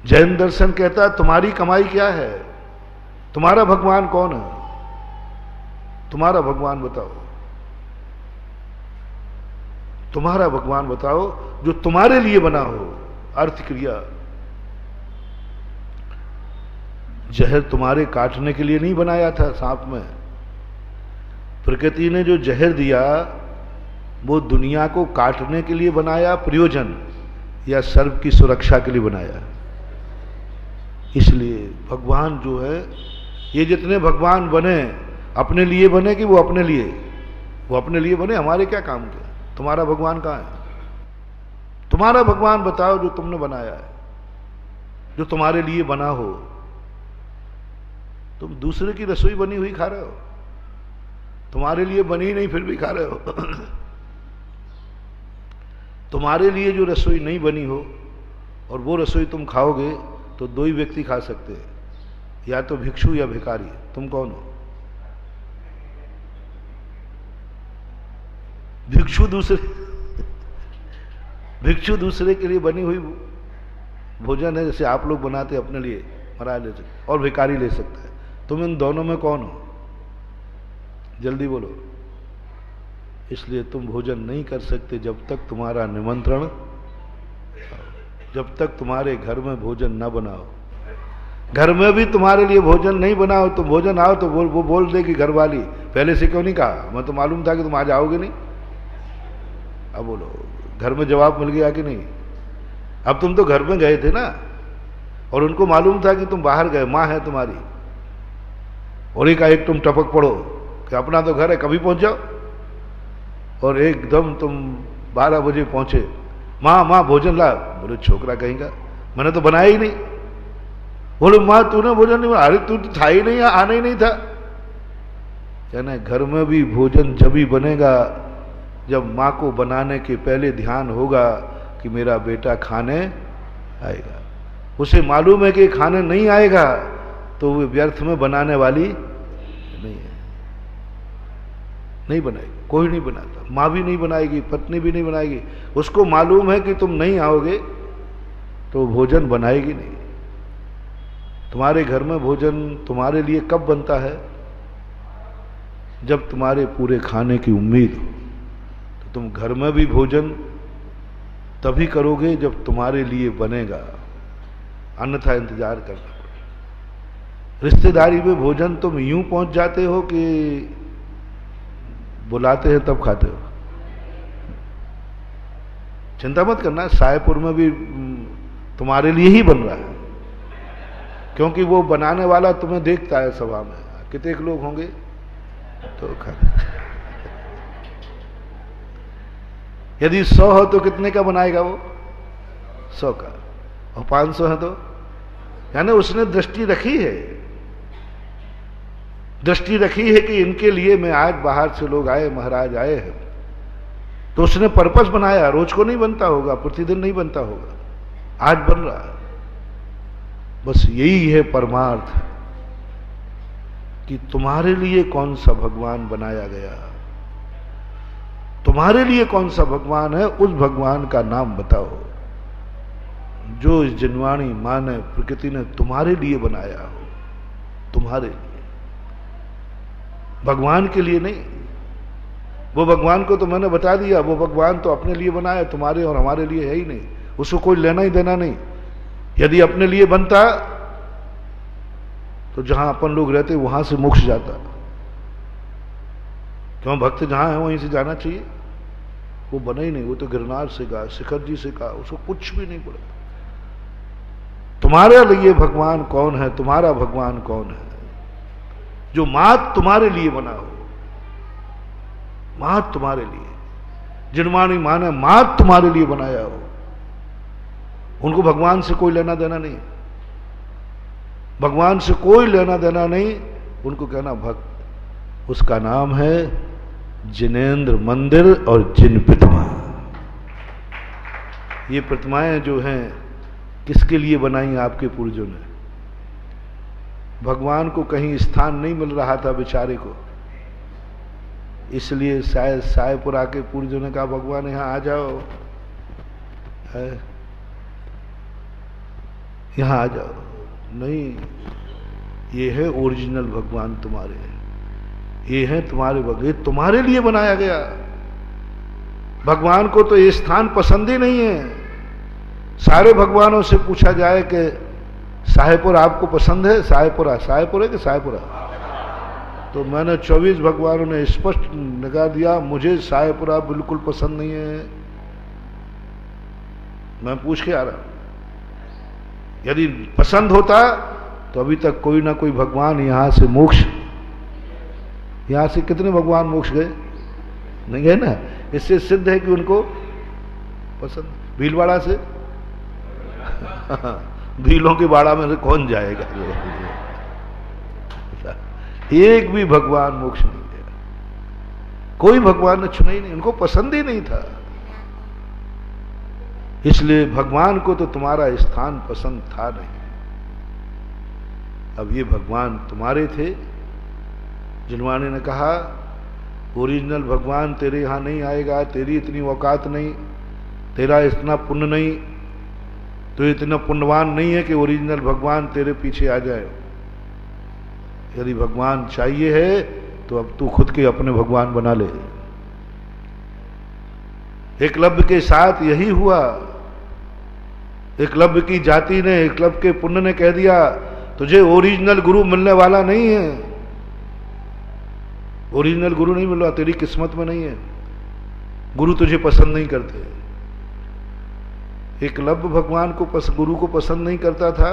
जैन दर्शन कहता है तुम्हारी कमाई क्या है? तुम्हारा भगवान कौन है? तुम्हारा भगवान बताओ, तुम्हारा भगवान बताओ जो तुम्हारे लिए बना हो। अर्थ क्रिया, जहर तुम्हारे काटने के लिए नहीं बनाया था सांप में। प्रकृति ने जो जहर दिया वो दुनिया को काटने के लिए बनाया, प्रयोजन या सर्व की सुरक्षा के लिए बनाया। इसलिए भगवान जो है, ये जितने भगवान बने अपने लिए बने कि वो अपने लिए? वो अपने लिए बने, हमारे क्या काम के? तुम्हारा भगवान कहाँ है? तुम्हारा भगवान बताओ जो तुमने बनाया है, जो तुम्हारे लिए बना हो। तुम दूसरे की रसोई बनी हुई खा रहे हो, तुम्हारे लिए बनी नहीं फिर भी खा रहे हो। तुम्हारे लिए जो रसोई नहीं बनी हो और वो रसोई तुम खाओगे तो दो ही व्यक्ति खा सकते हैं, या तो भिक्षु या भिखारी। तुम कौन हो? भिक्षु दूसरे के लिए बनी हुई भोजन है, जैसे आप लोग बनाते अपने लिए, महाराज ले सकते, और भिखारी ले सकता है। तुम इन दोनों में कौन हो? जल्दी बोलो। इसलिए तुम भोजन नहीं कर सकते जब तक तुम्हारा निमंत्रण, जब तक तुम्हारे घर में भोजन न बनाओ। घर में भी तुम्हारे लिए भोजन नहीं बनाओ, तुम भोजन आओ तो वो बोल देगी घरवाली, पहले से क्यों नहीं कहा? मैं तो मालूम था कि तुम आज आओगे नहीं। अब बोलो, घर में जवाब मिल गया कि नहीं? अब तुम तो घर में गए थे ना, और उनको मालूम था कि तुम बाहर गए, माँ है तुम्हारी, और एक तुम टपक पड़ो कि अपना तो घर है, कभी पहुंच जाओ। और एकदम तुम 12 बजे पहुंचे, माँ भोजन ला। बोले छोकरा कहेगा, मैंने तो बनाया ही नहीं। बोले माँ तूने भोजन नहीं बनाया? अरे तू तो था ही नहीं, आना ही नहीं था। कहना घर में भी भोजन जब ही बनेगा जब माँ को बनाने के पहले ध्यान होगा कि मेरा बेटा खाने आएगा। उसे मालूम है कि खाने नहीं आएगा तो वो व्यर्थ में बनाने वाली नहीं है, नहीं बनाएगी। कोई नहीं बनाता, माँ भी नहीं बनाएगी, पत्नी भी नहीं बनाएगी। उसको मालूम है कि तुम नहीं आओगे तो भोजन बनाएगी नहीं। तुम्हारे घर में भोजन तुम्हारे लिए कब बनता है? जब तुम्हारे पूरे खाने की उम्मीद हो। तो तुम घर में भी भोजन तभी करोगे जब तुम्हारे लिए बनेगा, अन्यथा इंतजार करना पड़ेगा। रिश्तेदारी में भोजन तुम यूं पहुंच जाते हो कि बुलाते हैं तब खाते हो। चिंता मत करना, सायपुर में भी तुम्हारे लिए ही बन रहा है, क्योंकि वो बनाने वाला तुम्हें देखता है सभा में, कितने लोग होंगे तो खाते। यदि 100 हो तो कितने का बनाएगा वो? 100 का। और 500 है तो यानी उसने दृष्टि रखी है, दृष्टि रखी है कि इनके लिए मैं आज बाहर से लोग आए, महाराज आए हैं, तो उसने पर्पस बनाया। रोज को नहीं बनता होगा, प्रतिदिन नहीं बनता होगा, आज बन रहा है। बस यही है परमार्थ कि तुम्हारे लिए कौन सा भगवान बनाया गया, तुम्हारे लिए कौन सा भगवान है, उस भगवान का नाम बताओ जो इस जिनवाणी मां ने, प्रकृति ने तुम्हारे लिए बनाया हो। तुम्हारे लिए, भगवान के लिए नहीं। वो भगवान को तो मैंने बता दिया, वो भगवान तो अपने लिए बनाया, तुम्हारे और हमारे लिए है ही नहीं, उसको कोई लेना ही देना नहीं। यदि अपने लिए बनता तो जहां अपन लोग रहते वहां से मोक्ष जाता। क्यों? भक्त जहां है वहीं से जाना चाहिए। वो बना ही नहीं, वो तो गिरनार से कहा, शिखर जी से कहा, उसको कुछ भी नहीं पड़ा। तुम्हारे लिए भगवान कौन है? तुम्हारा भगवान कौन है? जो मात तुम्हारे लिए बना हो, मात तुम्हारे लिए, जिनवाणी माने मात तुम्हारे लिए बनाया हो, उनको भगवान से कोई लेना देना नहीं, भगवान से कोई लेना देना नहीं। उनको कहना भक्त। उसका नाम है जिनेंद्र मंदिर और जिन प्रतिमा। ये प्रतिमाएं जो हैं किसके लिए बनाई? आपके पूर्वजों ने। भगवान को कहीं स्थान नहीं मिल रहा था बेचारे को, इसलिए शायद सायपुरा के पूर्वजों ने कहा भगवान यहां आ जाओ, यहां आ जाओ। नहीं, ये है ओरिजिनल भगवान तुम्हारे, ये है तुम्हारे भगवान, ये तुम्हारे लिए बनाया गया। भगवान को तो ये स्थान पसंद ही नहीं है। सारे भगवानों से पूछा जाए कि साहेबपुर आपको पसंद है? साहेबपुरा, साहेबपुर है कि साहेबपुरा? तो मैंने 24 भगवानों ने स्पष्ट निकाल दिया, मुझे साहेबपुरा बिल्कुल पसंद नहीं है। मैं पूछ के आ रहा, यदि पसंद होता तो अभी तक कोई ना कोई भगवान यहां से मोक्ष, यहां से कितने भगवान मोक्ष गए? नहीं गए ना। इससे सिद्ध है कि उनको पसंद। भीलवाड़ा से भीलों के बाड़ा में से कौन जाएगा? एक भी भगवान मोक्ष नहीं गया, कोई भगवान ने चुना ही नहीं, उनको पसंद ही नहीं था। इसलिए भगवान को तो तुम्हारा स्थान पसंद था नहीं। अब ये भगवान तुम्हारे थे। जिनवाणी ने कहा ओरिजिनल भगवान तेरे यहां नहीं आएगा, तेरी इतनी औकात नहीं, तेरा इतना पुण्य नहीं, तो इतना पुण्यवान नहीं है कि ओरिजिनल भगवान तेरे पीछे आ जाए। यदि भगवान चाहिए है तो अब तू खुद के अपने भगवान बना ले। एकलव्य के साथ यही हुआ। एकलव्य की जाति ने, एकलव्य के पुण्य ने कह दिया तुझे ओरिजिनल गुरु मिलने वाला नहीं है, ओरिजिनल गुरु नहीं मिल रहा, तेरी किस्मत में नहीं है, गुरु तुझे पसंद नहीं करते। एकलव्य भगवान को गुरु को पसंद नहीं करता था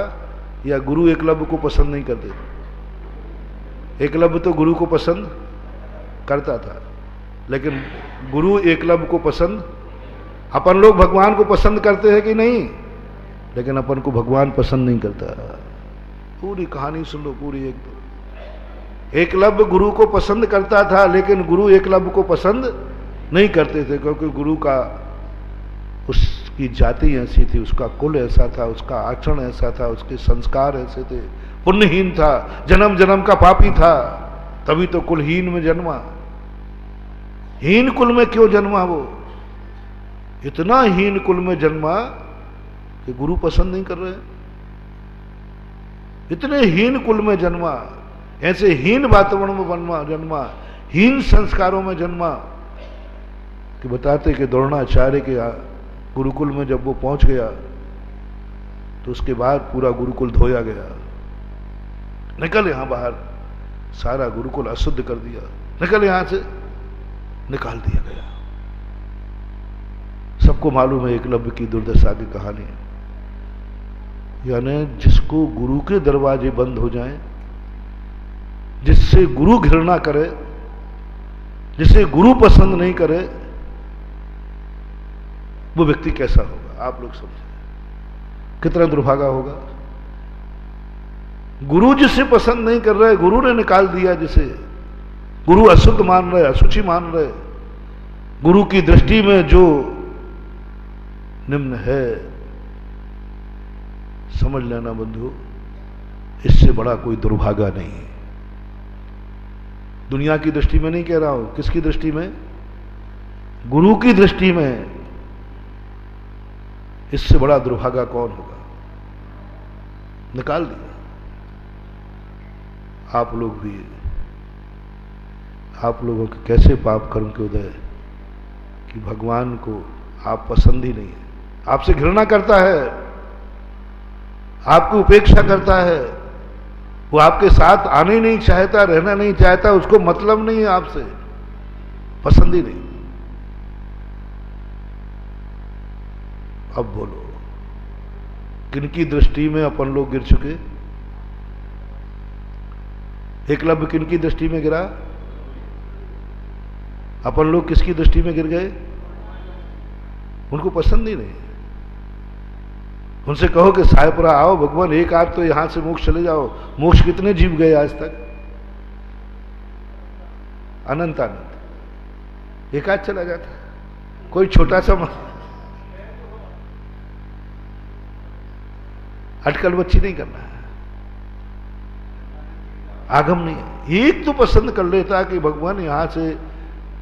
या गुरु एकलव्य को पसंद नहीं करते? एकलव्य तो गुरु को पसंद करता था, लेकिन गुरु एकलव्य को पसंद। अपन लोग भगवान को पसंद करते हैं कि नहीं? लेकिन अपन को भगवान पसंद नहीं करता। पूरी कहानी सुन लो, पूरी एक दो। एकलव्य गुरु को पसंद करता था, लेकिन गुरु एकलव्य को पसंद नहीं करते थे, क्योंकि गुरु का, उसकी जाति ऐसी थी, उसका कुल ऐसा था, उसका आचरण ऐसा था, उसके संस्कार ऐसे थे, पुण्यहीन था, जन्म जन्म का पापी था, तभी तो कुलहीन में जन्मा। हीन कुल में क्यों जन्मा? वो इतना हीन कुल में जन्मा कि गुरु पसंद नहीं कर रहे। इतने हीन कुल में जन्मा, ऐसे हीन वातावरण में जन्मा, हीन संस्कारों में जन्मा कि बताते कि द्रोणाचार्य के गुरुकुल में जब वो पहुंच गया तो उसके बाद पूरा गुरुकुल धोया गया। निकल यहां बाहर, सारा गुरुकुल अशुद्ध कर दिया, निकल यहां से, निकाल दिया गया। सबको मालूम है एकलव्य की दुर्दशा की कहानी। यानी जिसको गुरु के दरवाजे बंद हो जाएं, जिससे गुरु घृणा करे, जिसे गुरु पसंद नहीं करे, वो व्यक्ति कैसा होगा? आप लोग समझे कितना दुर्भागा होगा। गुरु जिसे पसंद नहीं कर रहे, गुरु ने निकाल दिया, जिसे गुरु अशुद्ध मान रहे, अशुचि मान रहे, गुरु की दृष्टि में जो निम्न है, समझ लेना बंधु, इससे बड़ा कोई दुर्भागा नहीं है। दुनिया की दृष्टि में नहीं कह रहा हूं, किसकी दृष्टि में? गुरु की दृष्टि में। इससे बड़ा दुर्भागा कौन होगा? निकाल दिया। आप लोग भी, आप लोगों के कैसे पाप कर्म के उदय कि भगवान को आप पसंद ही नहीं है, आपसे घृणा करता है, आपकी उपेक्षा करता है, वो आपके साथ आने ही नहीं चाहता, रहना नहीं चाहता, उसको मतलब नहीं है आपसे, पसंद ही नहीं। अब बोलो, किनकी दृष्टि में अपन लोग गिर चुके? एकलव्य किनकी दृष्टि में गिरा? अपन लोग किसकी दृष्टि में गिर गए? उनको पसंद ही नहीं। उनसे कहो कि सायपुरा आओ भगवान, एक आध तो यहां से मोक्ष चले जाओ। मोक्ष कितने जीव गए आज तक? अनंत अनंत, एक आध चला जाता, कोई छोटा सा अटकल बच्ची नहीं करना है, आगम नहीं है। एक तो पसंद कर लेता कि भगवान यहां से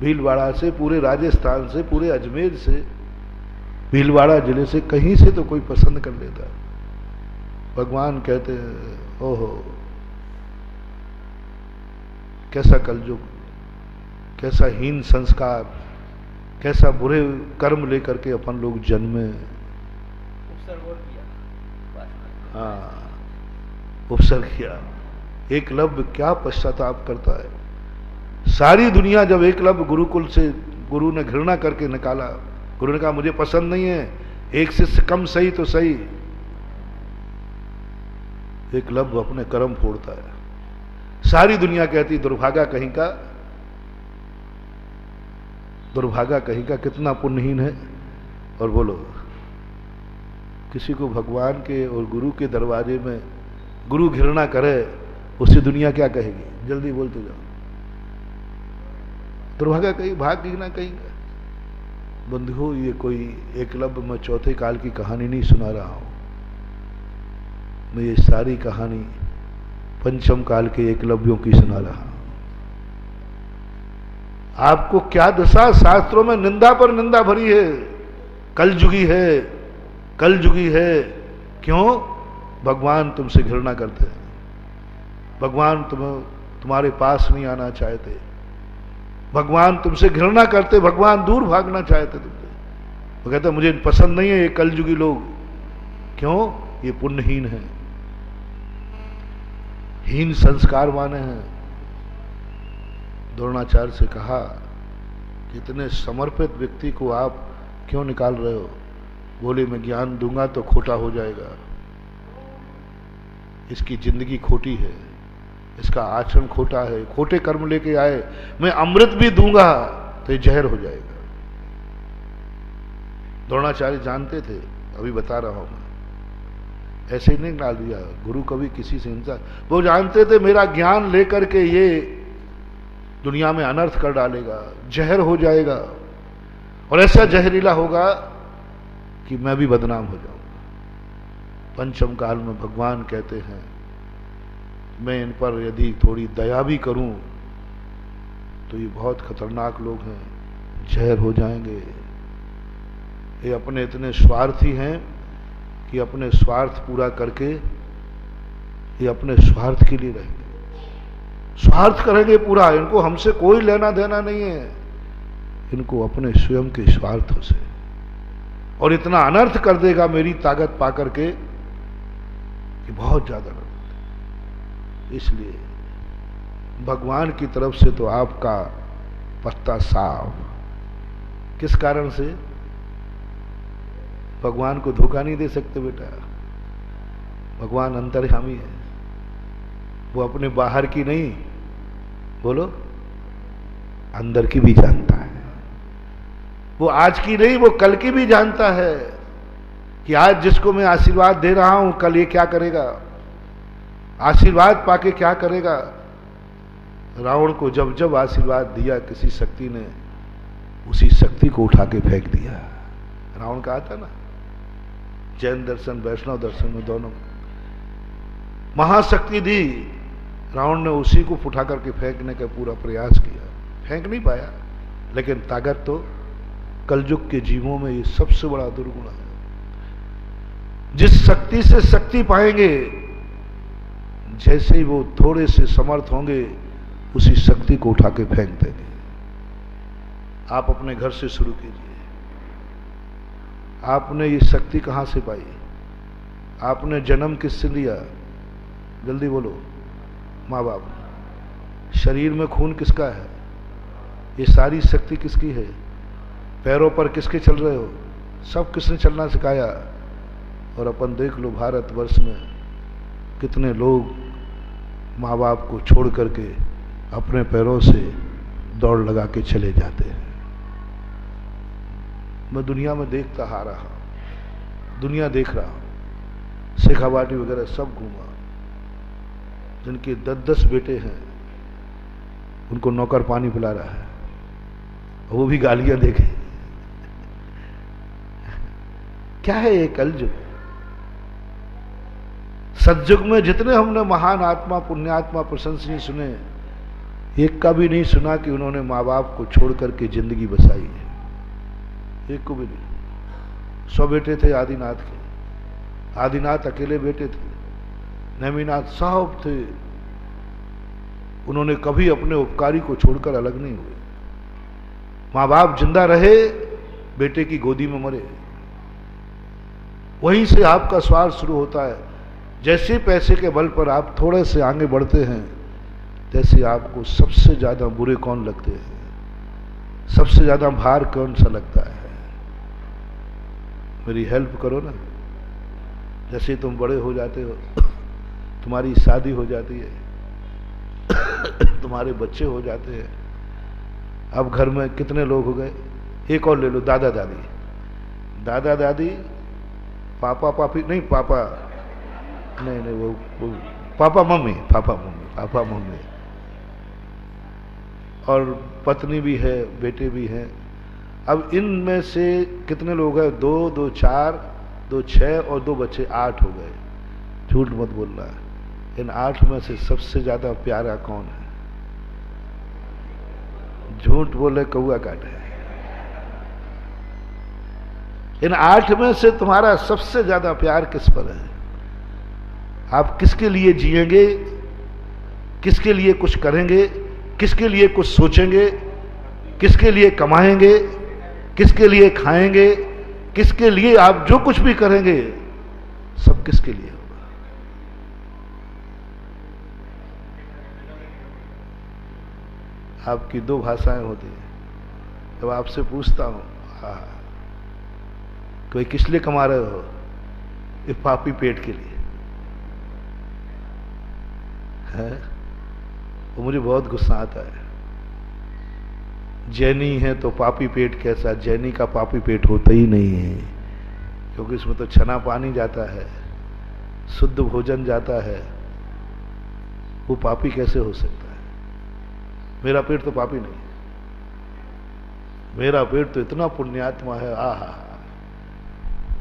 भीलवाड़ा से, पूरे राजस्थान से, पूरे अजमेर से, भीलवाड़ा जिले से, कहीं से तो कोई पसंद कर लेता। भगवान कहते हैं ओहो कैसा कलयुग, कैसा हीन संस्कार, कैसा बुरे कर्म लेकर के अपन लोग जन्मे। हाँ, उपसर्ग किया। एकलव्य क्या पश्चाताप करता है। सारी दुनिया जब एकलव्य गुरुकुल से गुरु ने घृणा करके निकाला, गुरु ने कहा मुझे पसंद नहीं है, एक शिष्य कम सही तो सही, एकलव्य अपने कर्म फोड़ता है। सारी दुनिया कहती दुर्भागा कहीं का, दुर्भागा कहीं का, कितना पुण्यहीन है। और बोलो, किसी को भगवान के और गुरु के दरवाजे में गुरु घृणा करे, उससे दुनिया क्या कहेगी? जल्दी बोलते जाओ। दुर्भागा कहीं, भाग्य ना कहीं का। बंधुओं, ये कोई एकलव्य मैं चौथे काल की कहानी नहीं सुना रहा हूं, मैं ये सारी कहानी पंचम काल के एकलव्यों की सुना रहा हूं। आपको क्या दशा, शास्त्रों में निंदा पर निंदा भरी है। कलयुगी है, कलयुगी है। क्यों? भगवान तुमसे घृणा करते हैं, भगवान तुम्हारे पास नहीं आना चाहते, भगवान तुमसे घृणा करते, भगवान दूर भागना चाहते तुमसे। वो कहते मुझे पसंद नहीं है ये कलयुगी लोग। क्यों? ये पुण्यहीन है, हीन संस्कार माने हैं। द्रोणाचार्य से कहा कि इतने समर्पित व्यक्ति को आप क्यों निकाल रहे हो? बोले मैं ज्ञान दूंगा तो खोटा हो जाएगा, इसकी जिंदगी खोटी है, इसका आचरण खोटा है, खोटे कर्म लेके आए, मैं अमृत भी दूंगा तो ये जहर हो जाएगा। द्रोणाचार्य जानते थे, अभी बता रहा हूं मैं, ऐसे ही नहीं डाल दिया गुरु कभी किसी से हिंसा। वो जानते थे मेरा ज्ञान लेकर के ये दुनिया में अनर्थ कर डालेगा, जहर हो जाएगा, और ऐसा जहरीला होगा कि मैं भी बदनाम हो जाऊंगा। पंचम काल में भगवान कहते हैं मैं इन पर यदि थोड़ी दया भी करूं तो ये बहुत खतरनाक लोग हैं, जहर हो जाएंगे। ये अपने इतने स्वार्थी हैं कि अपने स्वार्थ पूरा करके ये अपने स्वार्थ के लिए रहेंगे, स्वार्थ करेंगे पूरा। इनको हमसे कोई लेना देना नहीं है, इनको अपने स्वयं के स्वार्थों से, और इतना अनर्थ कर देगा मेरी ताकत पाकर के कि बहुत ज्यादा अनर्थ। इसलिए भगवान की तरफ से तो आपका पत्ता साफ। किस कारण से? भगवान को धोखा नहीं दे सकते बेटा, भगवान अंतर्यामी है, वो अपने बाहर की नहीं, बोलो, अंदर की भी जानता है। वो आज की नहीं, वो कल की भी जानता है कि आज जिसको मैं आशीर्वाद दे रहा हूं कल ये क्या करेगा, आशीर्वाद पाके क्या करेगा। रावण को जब जब आशीर्वाद दिया किसी शक्ति ने, उसी शक्ति को उठा के फेंक दिया। रावण कहा था ना, जैन दर्शन वैष्णव दर्शन में दोनों महाशक्ति दी, रावण ने उसी को उठा करके फेंकने का पूरा प्रयास किया, फेंक नहीं पाया। लेकिन ताकत तो कलयुग के जीवों में ये सबसे बड़ा दुर्गुण है। जिस शक्ति से शक्ति पाएंगे, जैसे ही वो थोड़े से समर्थ होंगे, उसी शक्ति को उठा के फेंक देंगे। आप अपने घर से शुरू कीजिए। आपने ये शक्ति कहां से पाई? आपने जन्म किससे लिया? जल्दी बोलो। माँ बाप ने। शरीर में खून किसका है? ये सारी शक्ति किसकी है? पैरों पर किसके चल रहे हो? सब किसने चलना सिखाया? और अपन देख लो भारतवर्ष में कितने लोग माँ बाप को छोड़ करके अपने पैरों से दौड़ लगा के चले जाते हैं। मैं दुनिया में देखता आ रहा हूं, दुनिया देख रहा हूं, शेखावाटी वगैरह सब घूमा, जिनके 10-10 बेटे हैं उनको नौकर पानी पिला रहा है, वो भी गालियां देखे। क्या है ये कलयुग? सतयुग में जितने हमने महान आत्मा, पुण्यात्मा, प्रशंसनीय सुने, एक का भी नहीं सुना कि उन्होंने माँ बाप को छोड़ करके जिंदगी बसाई है। एक को भी नहीं। 100 बेटे थे आदिनाथ के, आदिनाथ अकेले बेटे थे, नेमिनाथ साहब थे, उन्होंने कभी अपने उपकारी को छोड़कर अलग नहीं हुए। माँ बाप जिंदा रहे, बेटे की गोदी में मरे। वहीं से आपका स्वार्थ शुरू होता है। जैसे पैसे के बल पर आप थोड़े से आगे बढ़ते हैं, तैसे आपको सबसे ज्यादा बुरे कौन लगते हैं, सबसे ज्यादा भार कौन सा लगता है? मेरी हेल्प करो ना। जैसे तुम बड़े हो जाते हो, तुम्हारी शादी हो जाती है, तुम्हारे बच्चे हो जाते हैं। अब घर में कितने लोग हो गए? एक और ले लो, दादा दादी। दादा दादी, पापा पापी नहीं, पापा नहीं नहीं, वो papa mummy, papa mummy, papa mummy, और पत्नी भी है, बेटे भी हैं। अब इनमें से कितने लोग हैं? 2, 2 4, 2 6 और 2 बच्चे, 8 हो गए। झूठ मत बोलना। इन 8 में से सबसे ज्यादा प्यारा कौन है? झूठ बोले कौआ काटे। इन 8 में से तुम्हारा सबसे ज्यादा प्यार किस पर है? आप किसके लिए जिएंगे, किसके लिए कुछ करेंगे, किसके लिए कुछ सोचेंगे, किसके लिए कमाएंगे, किसके लिए खाएंगे, किसके लिए आप जो कुछ भी करेंगे, सब किसके लिए होगा? आपकी 2 भाषाएं होती हैं। जब आपसे पूछता हूं, हाँ, कोई किस लिए कमा रहे हो? ये पापी पेट के लिए है। वो मुझे बहुत गुस्सा आता है। जैनी है तो पापी पेट कैसा? जैनी का पापी पेट होता ही नहीं है, क्योंकि इसमें तो छना पानी जाता है, शुद्ध भोजन जाता है। वो पापी कैसे हो सकता है? मेरा पेट तो पापी नहीं, मेरा पेट तो इतना पुण्यात्मा है। आहा,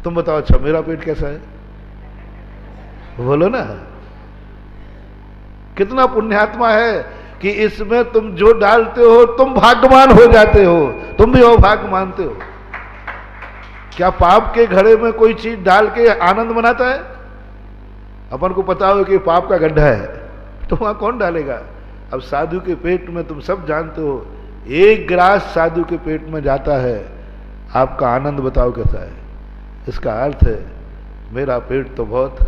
तुम बताओ, अच्छा मेरा पेट कैसा है? बोलो ना। कितना पुण्यात्मा है कि इसमें तुम जो डालते हो तुम भाग्यवान हो जाते हो। तुम भी अभाग्य मानते हो क्या? पाप के घड़े में कोई चीज डाल के आनंद मनाता है? अपन को पता हो कि पाप का गड्ढा है, तो वहां कौन डालेगा? अब साधु के पेट में तुम सब जानते हो, 1 गिलास साधु के पेट में जाता है, आपका आनंद बताओ कैसा है? इसका अर्थ है मेरा पेट तो बहुत,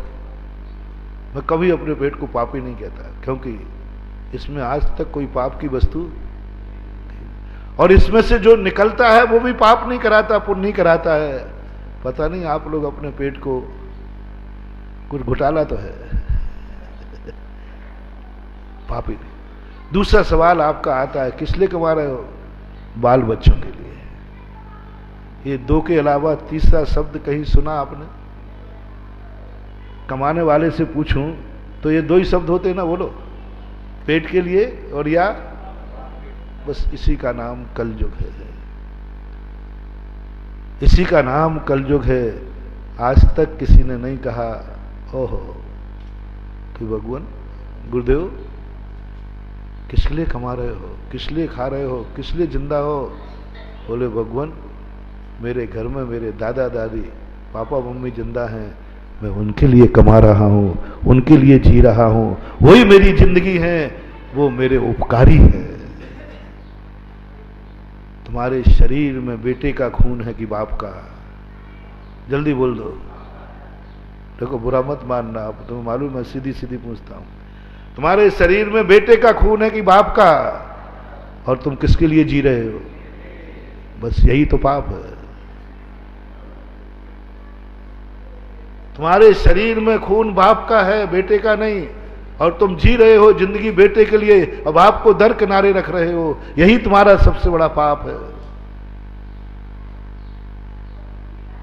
मैं कभी अपने पेट को पापी नहीं कहता, क्योंकि इसमें आज तक कोई पाप की वस्तु, और इसमें से जो निकलता है वो भी पाप नहीं कराता, पुण्य नहीं कराता है। पता नहीं आप लोग अपने पेट को, कुछ घोटाला तो है। पापी नहीं। दूसरा सवाल आपका आता है, किस लिए कमा रहे हो? बाल बच्चों के लिए। ये 2 के अलावा तीसरा शब्द कहीं सुना आपने? कमाने वाले से पूछूं तो ये 2 ही शब्द होते हैं ना, बोलो। पेट के लिए और या बस इसी का नाम कलयुग है। इसी का नाम कलयुग है। आज तक किसी ने नहीं कहा ओहो कि भगवान गुरुदेव किस लिए कमा रहे हो, किस लिए खा रहे हो, किस लिए जिंदा हो? बोले भगवान मेरे घर में मेरे दादा दादी पापा मम्मी जिंदा हैं, मैं उनके लिए कमा रहा हूं, उनके लिए जी रहा हूं, वही मेरी जिंदगी है, वो मेरे उपकारी है। तुम्हारे शरीर में बेटे का खून है कि बाप का? जल्दी बोल दो। देखो बुरा मत मानना, आप तुम्हें मालूम मैं सीधी सीधी पूछता हूं। तुम्हारे शरीर में बेटे का खून है कि बाप का, और तुम किसके लिए जी रहे हो? बस यही तो पाप है। तुम्हारे शरीर में खून बाप का है, बेटे का नहीं, और तुम जी रहे हो जिंदगी बेटे के लिए और बाप को दर किनारे रख रहे हो। यही तुम्हारा सबसे बड़ा पाप है।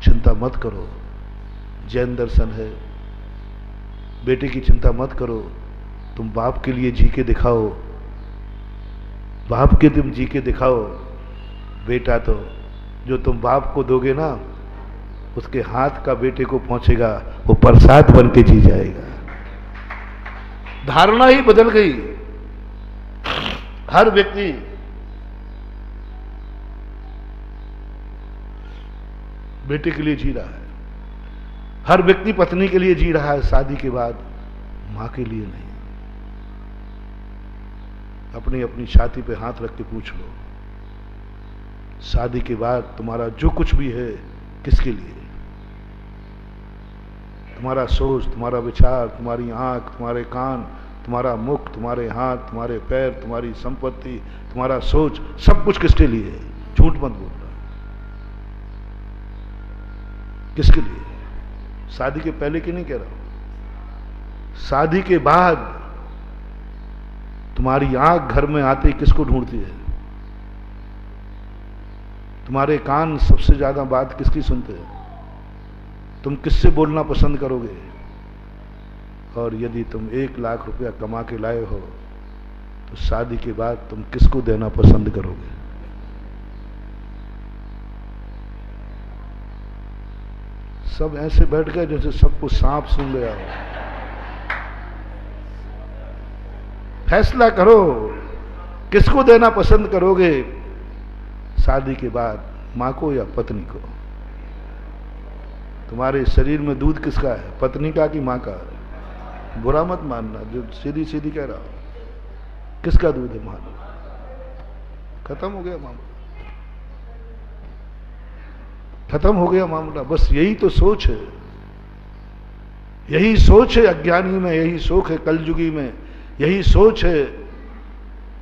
चिंता मत करो, जैन दर्शन है। बेटे की चिंता मत करो, तुम बाप के लिए जी के दिखाओ, बाप के तुम जी के दिखाओ। बेटा तो जो तुम बाप को दोगे ना, उसके हाथ का बेटे को पहुंचेगा, वो प्रसाद बन के जी जाएगा। धारणा ही बदल गई। हर व्यक्ति बेटे के लिए जी रहा है, हर व्यक्ति पत्नी के लिए जी रहा है, शादी के बाद मां के लिए नहीं। अपनी अपनी छाती पे हाथ रख के पूछ लो, शादी के बाद तुम्हारा जो कुछ भी है किसके लिए? तुम्हारा सोच, तुम्हारा विचार, तुम्हारी आंख, तुम्हारे कान, तुम्हारा मुख, तुम्हारे हाथ, तुम्हारे पैर, तुम्हारी संपत्ति, तुम्हारा सोच, सब कुछ किसके लिए है? झूठ मत बोलना। किसके लिए? शादी के पहले की नहीं कह रहा हूं, शादी के बाद तुम्हारी आंख घर में आते ही किसको ढूंढती है? तुम्हारे कान सबसे ज्यादा बात किसकी सुनते हैं? तुम किससे बोलना पसंद करोगे? और यदि तुम 1 लाख रुपया कमा के लाए हो तो शादी के बाद तुम किसको देना पसंद करोगे? सब ऐसे बैठ गए जैसे सबको सांप सूंघ गया हो। फैसला करो, किसको देना पसंद करोगे शादी के बाद, मां को या पत्नी को? तुम्हारे शरीर में दूध किसका है, पत्नी का कि मां का? बुरा मत मानना, जो सीधी सीधी कह रहा हूं। किसका दूध है? मां। खत्म हो गया मामला, खत्म हो गया मामला। बस यही तो सोच है, यही सोच है अज्ञानी में, यही सोच है कलयुगी में, यही सोच है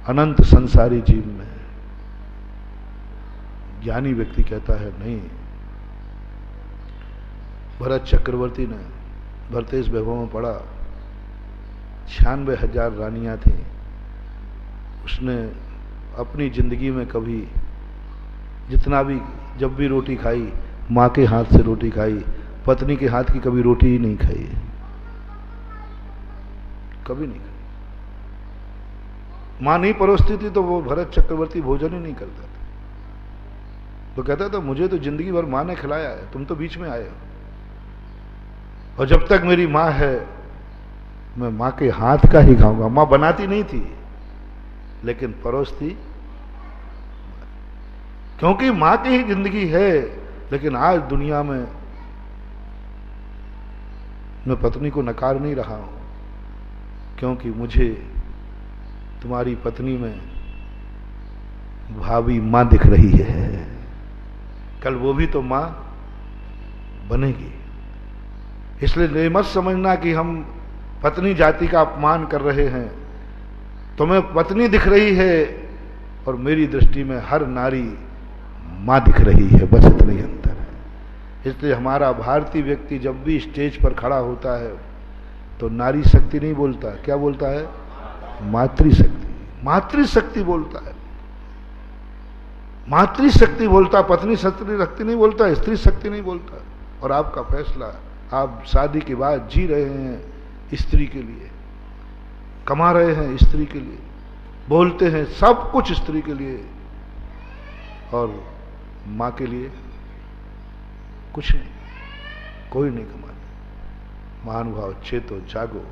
अनंत संसारी जीव में। ज्ञानी व्यक्ति कहता है नहीं। भरत चक्रवर्ती ने भरतेश वैभव में पढ़ा, 96,000 रानियां थी। उसने अपनी जिंदगी में कभी जितना भी, जब भी रोटी खाई, मां के हाथ से रोटी खाई, पत्नी के हाथ की कभी रोटी ही नहीं खाई, कभी नहीं खाई। मां नहीं परोसती थी तो वो भरत चक्रवर्ती भोजन ही नहीं करता था। तो कहता था मुझे तो जिंदगी भर मां ने खिलाया है, तुम तो बीच में आए हो, और जब तक मेरी मां है मैं मां के हाथ का ही खाऊंगा। मां बनाती नहीं थी लेकिन परोसती, क्योंकि मां की ही जिंदगी है। लेकिन आज दुनिया में मैं पत्नी को नकार नहीं रहा हूं, क्योंकि मुझे तुम्हारी पत्नी में भावी मां दिख रही है। कल वो भी तो मां बनेगी। इसलिए मत समझना कि हम पत्नी जाति का अपमान कर रहे हैं। तुम्हें पत्नी दिख रही है और मेरी दृष्टि में हर नारी मां दिख रही है, बस इतना ही अंतर है। इसलिए हमारा भारतीय व्यक्ति जब भी स्टेज पर खड़ा होता है तो नारी शक्ति नहीं बोलता, क्या बोलता है? मातृशक्ति। मातृशक्ति बोलता है, मातृशक्ति बोलता, पत्नी शक्ति नहीं बोलता, स्त्री शक्ति नहीं बोलता। और आपका फैसला, आप शादी के बाद जी रहे हैं स्त्री के लिए, कमा रहे हैं स्त्री के लिए, बोलते हैं सब कुछ स्त्री के लिए, और मां के लिए कुछ नहीं, कोई नहीं कमाता। महानुभाव चेतो जागो।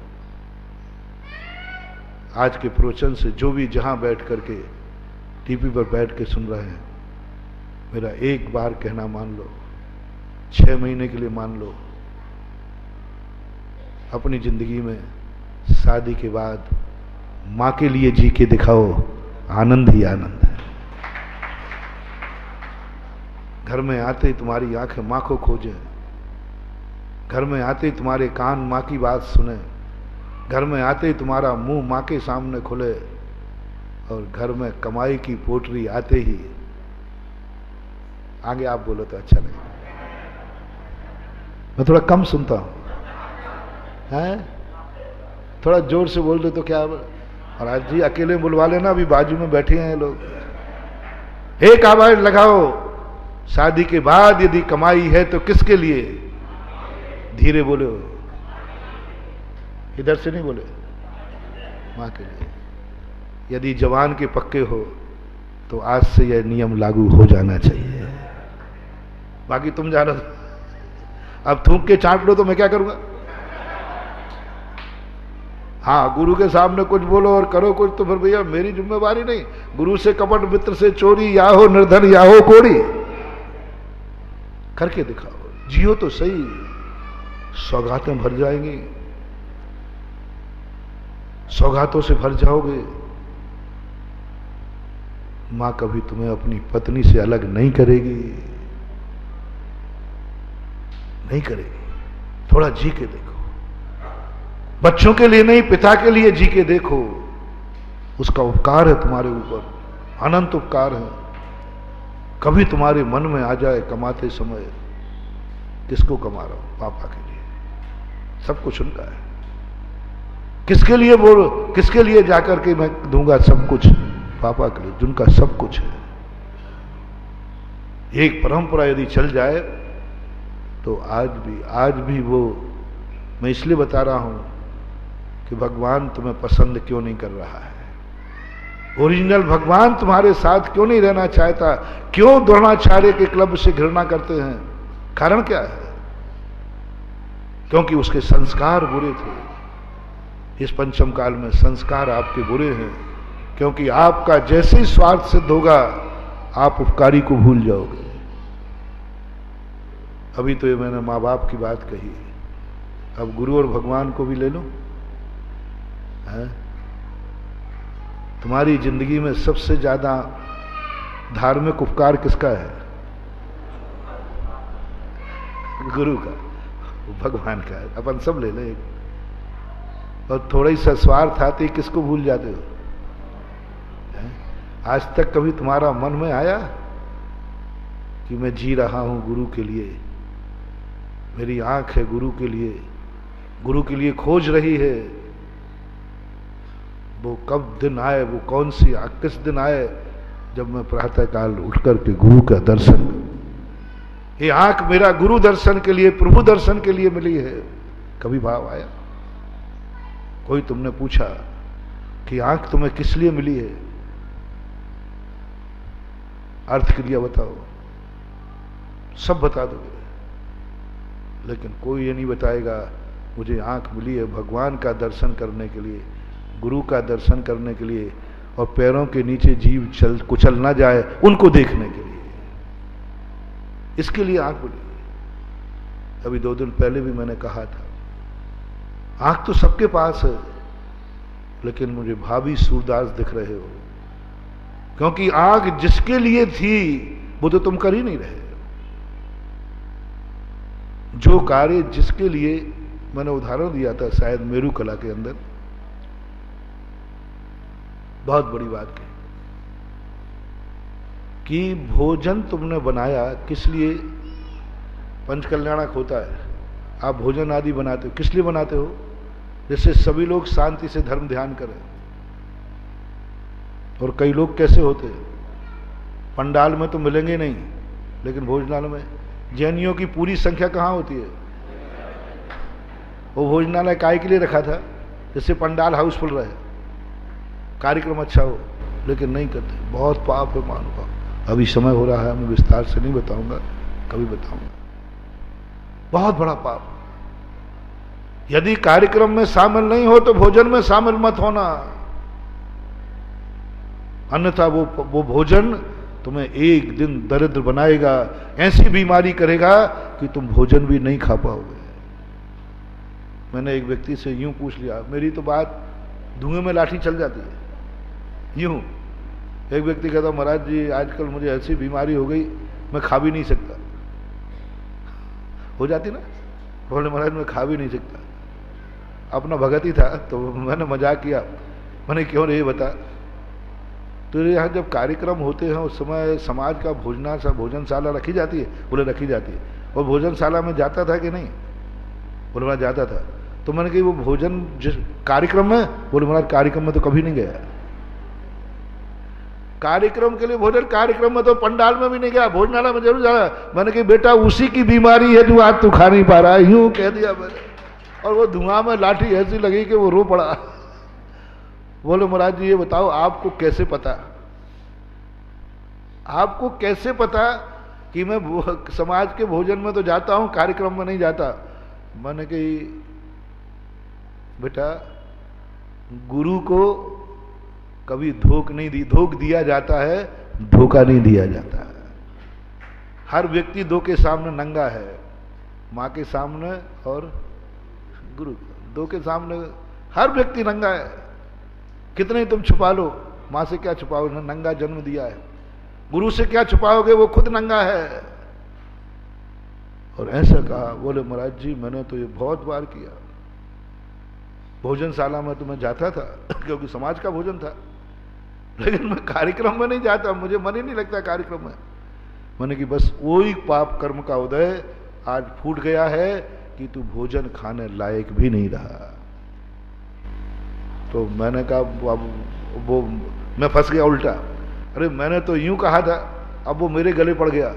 आज के प्रवचन से जो भी जहां बैठ करके टीवी पर बैठ के सुन रहे हैं, मेरा एक बार कहना मान लो, 6 महीने के लिए मान लो, अपनी जिंदगी में शादी के बाद मां के लिए जी के दिखाओ, आनंद ही आनंद है। घर में आते ही तुम्हारी आंखें मां को खोजें, घर में आते ही तुम्हारे कान मां की बात सुने, घर में आते ही तुम्हारा मुंह माँ के सामने खुले और घर में कमाई की पोटरी आते ही आगे आप बोलो तो अच्छा लगे। मैं थोड़ा कम सुनता हूं, हैं? थोड़ा जोर से बोल दो तो क्या। और आज जी अकेले बुलवा लेना, अभी बाजू में बैठे हैं लोग। एक आवाज लगाओ, शादी के बाद यदि कमाई है तो किसके लिए? धीरे बोलो, इधर से नहीं बोले, मां के लिए। यदि जवान के पक्के हो तो आज से यह नियम लागू हो जाना चाहिए। बाकी तुम जानो, अब थूक के चाट लो तो मैं क्या करूंगा? हाँ, गुरु के सामने कुछ बोलो और करो कुछ तो फिर भैया मेरी जिम्मेवारी नहीं। गुरु से कपट, मित्र से चोरी, या हो निर्धन या हो कोड़ी। करके दिखाओ, जियो तो सही, सौगातें भर जाएंगी, सौगातों से भर जाओगे। मां कभी तुम्हें अपनी पत्नी से अलग नहीं करेगी, नहीं करेगी। थोड़ा जी के देखो, बच्चों के लिए नहीं, पिता के लिए जी के देखो। उसका उपकार है तुम्हारे ऊपर, अनंत उपकार है। कभी तुम्हारे मन में आ जाए कमाते समय, किसको कमा रहा हूं? पापा के लिए। सब कुछ उनका है। किसके लिए बोलो, किसके लिए जाकर के मैं दूंगा सब कुछ? पापा के लिए, जिनका सब कुछ है। एक परंपरा यदि चल जाए तो आज भी वो, मैं इसलिए बता रहा हूं कि भगवान तुम्हें पसंद क्यों नहीं कर रहा है। ओरिजिनल भगवान तुम्हारे साथ क्यों नहीं रहना चाहता? क्यों द्रोणाचार्य के क्लब से घृणा करते हैं? कारण क्या है? क्योंकि उसके संस्कार बुरे थे। इस पंचम काल में संस्कार आपके बुरे हैं, क्योंकि आपका जैसे ही स्वार्थ सिद्ध होगा आप उपकारी को भूल जाओगे। अभी तो ये मैंने माँ बाप की बात कही, अब गुरु और भगवान को भी ले लो। है? तुम्हारी जिंदगी में सबसे ज्यादा धार्मिक उपकार किसका है? गुरु का, भगवान का है। अपन सब ले ले। और थोड़ा ही स्वार्थ आते ही किसको भूल जाते हो? है? आज तक कभी तुम्हारा मन में आया कि मैं जी रहा हूं गुरु के लिए, मेरी आंख है गुरु के लिए खोज रही है। वो कब दिन आए, वो कौन सी किस दिन आए जब मैं प्रातः काल उठ करके गुरु का दर्शन। ये आंख मेरा गुरु दर्शन के लिए, प्रभु दर्शन के लिए मिली है। कभी भाव आया? कोई तुमने पूछा कि आंख तुम्हें किस लिए मिली है? अर्थ क्रिया बताओ, सब बता दोगे, लेकिन कोई ये नहीं बताएगा मुझे आंख मिली है भगवान का दर्शन करने के लिए, गुरु का दर्शन करने के लिए, और पैरों के नीचे जीव कुचल ना जाए उनको देखने के लिए। इसके लिए आंख मिली। अभी 2 दिन पहले भी मैंने कहा था, आंख तो सबके पास है, लेकिन मुझे भाभी सूरदास दिख रहे हो, क्योंकि आंख जिसके लिए थी वो तो तुम कर ही नहीं रहे। जो कार्य जिसके लिए, मैंने उदाहरण दिया था शायद मेरू कला के अंदर, बहुत बड़ी बात कही कि भोजन तुमने बनाया किस लिए? पंचकल्याणक होता है, आप भोजन आदि बनाते हो किस लिए बनाते हो? जिससे सभी लोग शांति से धर्म ध्यान करें। और कई लोग कैसे होते हैं, पंडाल में तो मिलेंगे नहीं, लेकिन भोजनालय में। जैनियों की पूरी संख्या कहाँ होती है? वो भोजनालय काय के लिए रखा था? जिससे पंडाल हाउसफुल रहे, कार्यक्रम अच्छा हो, लेकिन नहीं करते। बहुत पाप है महानुभाव। अभी समय हो रहा है, मैं विस्तार से नहीं बताऊंगा, कभी बताऊंगा। बहुत बड़ा पाप। यदि कार्यक्रम में शामिल नहीं हो तो भोजन में शामिल मत होना, अन्यथा वो भोजन तुम्हें एक दिन दरिद्र बनाएगा, ऐसी बीमारी करेगा कि तुम भोजन भी नहीं खा पाओगे। मैंने एक व्यक्ति से यूं पूछ लिया, मेरी तो बात धुएं में लाठी चल जाती है यूं। एक व्यक्ति कहता, महाराज जी आजकल मुझे ऐसी बीमारी हो गई मैं खा भी नहीं सकता। हो जाती ना, बोले महाराज मैं खा भी नहीं सकता। अपना भगत ही था, तो मैंने मजाक किया, मैंने क्यों नहीं बता, तो यहाँ जब कार्यक्रम होते हैं उस समय समाज का भोजनशाला रखी जाती है? बोले रखी जाती है। और भोजनशाला में जाता था कि नहीं? बोले मैं जाता था। तो मैंने कही वो भोजन जिस कार्यक्रम में? बोले महाराज कार्यक्रम में तो कभी नहीं गया। कार्यक्रम के लिए भोजन, कार्यक्रम में तो पंडाल में भी नहीं गया, भोजनालय में जरूर जाना। मैंने कही बेटा उसी की बीमारी है जो आज तू खा नहीं पा रहा है, यूं कह दिया मैंने। और वो धुआं में लाठी ऐसी लगी कि वो रो पड़ा। बोले महाराज जी ये बताओ आपको कैसे पता, आपको कैसे पता कि मैं समाज के भोजन में तो जाता हूं, कार्यक्रम में नहीं जाता? मैंने कही बेटा गुरु को कभी धोख दिया जाता है, धोखा नहीं दिया जाता है। हर व्यक्ति दो के सामने नंगा है, माँ के सामने और गुरु दो के सामने हर व्यक्ति नंगा है। कितने तुम छुपा लो, माँ से क्या छुपाओगे, नंगा जन्म दिया है। गुरु से क्या छुपाओगे, वो खुद नंगा है। और ऐसा कहा। बोले महाराज जी मैंने तो ये बहुत बार किया, भोजनशाला में तो मैं जाता था क्योंकि समाज का भोजन था, लेकिन मैं कार्यक्रम में नहीं जाता, मुझे मन ही नहीं लगता कार्यक्रम में। मैंने कि बस वही पाप कर्म का उदय आज फूट गया है कि तू भोजन खाने लायक भी नहीं रहा। तो मैंने कहा वो मैं फंस गया उल्टा। अरे मैंने तो यूं कहा था, अब वो मेरे गले पड़ गया।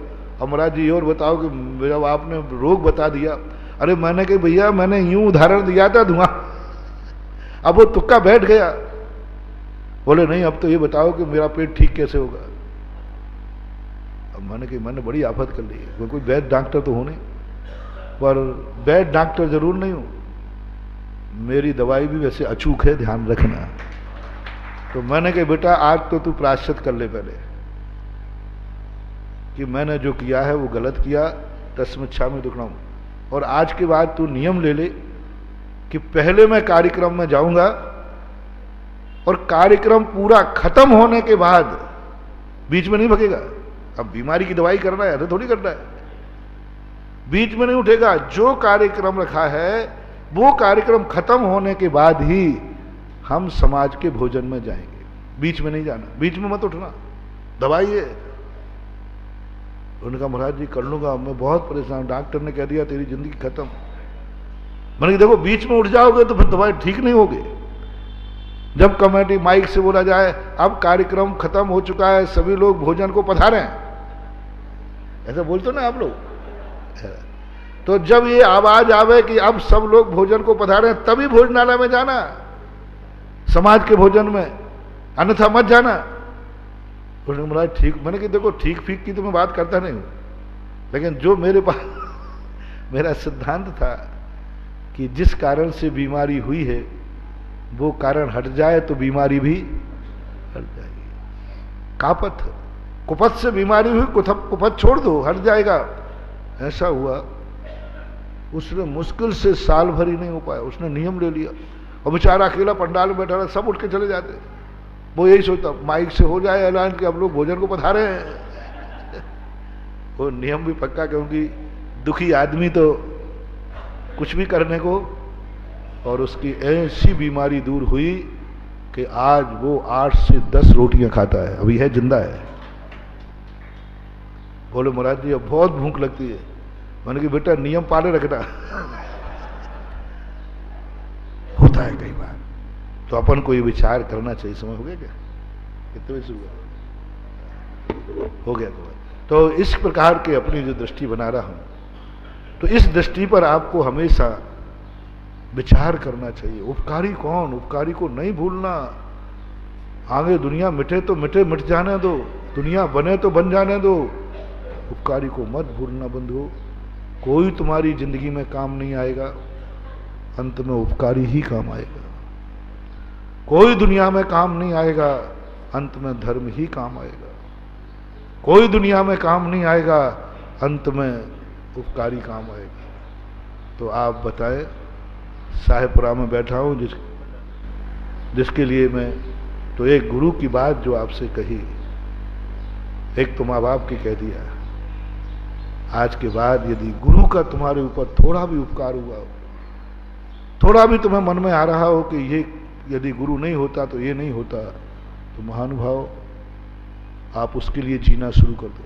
अब महाराज जी और बताओ कि जब आपने रोग बता दिया। अरे मैंने कहा भैया मैंने यूं उदाहरण दिया था धुआं, अब वो तुक्का बैठ गया। बोले नहीं अब तो ये बताओ कि मेरा पेट ठीक कैसे होगा। अब मैंने कहा मैंने बड़ी आफत कर ली है, कोई वैद्य डॉक्टर तो हो नहीं, पर वैद्य डॉक्टर जरूर नहीं हूं, मेरी दवाई भी वैसे अचूक है, ध्यान रखना। तो मैंने कहा बेटा आज तो तू प्रायश्चित कर ले पहले कि मैंने जो किया है वो गलत किया, तस्मिच्छामि दुक्कडम। और आज के बाद तू नियम ले ले कि पहले मैं कार्यक्रम में जाऊंगा और कार्यक्रम पूरा खत्म होने के बाद, बीच में नहीं भगेगा। अब बीमारी की दवाई करना है तो थोड़ी करना है, बीच में नहीं उठेगा। जो कार्यक्रम रखा है वो कार्यक्रम खत्म होने के बाद ही हम समाज के भोजन में जाएंगे, बीच में नहीं जाना, बीच में मत उठना, दवाई है। उनका महाराज जी कर लूंगा, मैं बहुत परेशान, डॉक्टर ने कह दिया तेरी जिंदगी खत्म। मैंने देखो बीच में उठ जाओगे तो फिर दवाई ठीक नहीं होगी। जब कमेटी माइक से बोला जाए अब कार्यक्रम खत्म हो चुका है, सभी लोग भोजन को पधारें, ऐसा बोलते ना आप लोग, तो जब ये आवाज आवे कि अब सब लोग भोजन को पधारें, तभी भोजनालय में जाना, समाज के भोजन में, अन्यथा मत जाना। उन्होंने बोला ठीक। मैंने कहा देखो ठीक फीक की तो मैं बात करता नहीं हूं, लेकिन जो मेरे पास मेरा सिद्धांत था कि जिस कारण से बीमारी हुई है वो कारण हट जाए तो बीमारी भी हट जाएगी। कापत कुपत से बीमारी हुई, कुपत छोड़ दो हट जाएगा। ऐसा हुआ, उसने मुश्किल से साल भर ही नहीं हो पाया, उसने नियम ले लिया और बेचारा अकेला पंडाल में बैठा रहा, सब उठ के चले जाते। वो यही सोचता माइक से हो जाए ऐलान कि अब लोग भोजन को पधारे हैं। वो नियम भी पक्का, क्योंकि दुखी आदमी तो कुछ भी करने को, और उसकी ऐसी बीमारी दूर हुई कि आज वो 8 से 10 रोटियां खाता है, अभी है जिंदा है। बोले महाराज जी अब बहुत भूख लगती है। मैंने कहा बेटा नियम पाले रखना। होता है कई बार, तो अपन को ये विचार करना चाहिए। समय हो गया क्या, कितने बजे हुआ? हो गया। तो इस प्रकार के अपनी जो दृष्टि बना रहा हूं, तो इस दृष्टि पर आपको हमेशा विचार करना चाहिए। उपकारी कौन, उपकारी को नहीं भूलना। आगे दुनिया मिटे तो मिटे, मिट जाने दो, दुनिया बने तो बन जाने दो, उपकारी को मत भूलना बंधुओं। कोई तुम्हारी जिंदगी में काम नहीं आएगा, अंत में उपकारी ही काम आएगा। कोई दुनिया में काम नहीं आएगा, अंत में धर्म ही काम आएगा। कोई दुनिया में काम नहीं आएगा, अंत में उपकारी काम आएगा। तो आप बताएं, साहेबपुरा में बैठा हूं जिसके लिए मैं, तो एक गुरु की बात जो आपसे कही, एक तो माँ बाप की कह दिया, आज के बाद यदि गुरु का तुम्हारे ऊपर थोड़ा भी उपकार हुआ हो थोड़ा भी तुम्हें मन में आ रहा हो कि ये यदि गुरु नहीं होता तो ये नहीं होता, तो महानुभाव आप उसके लिए जीना शुरू कर दो।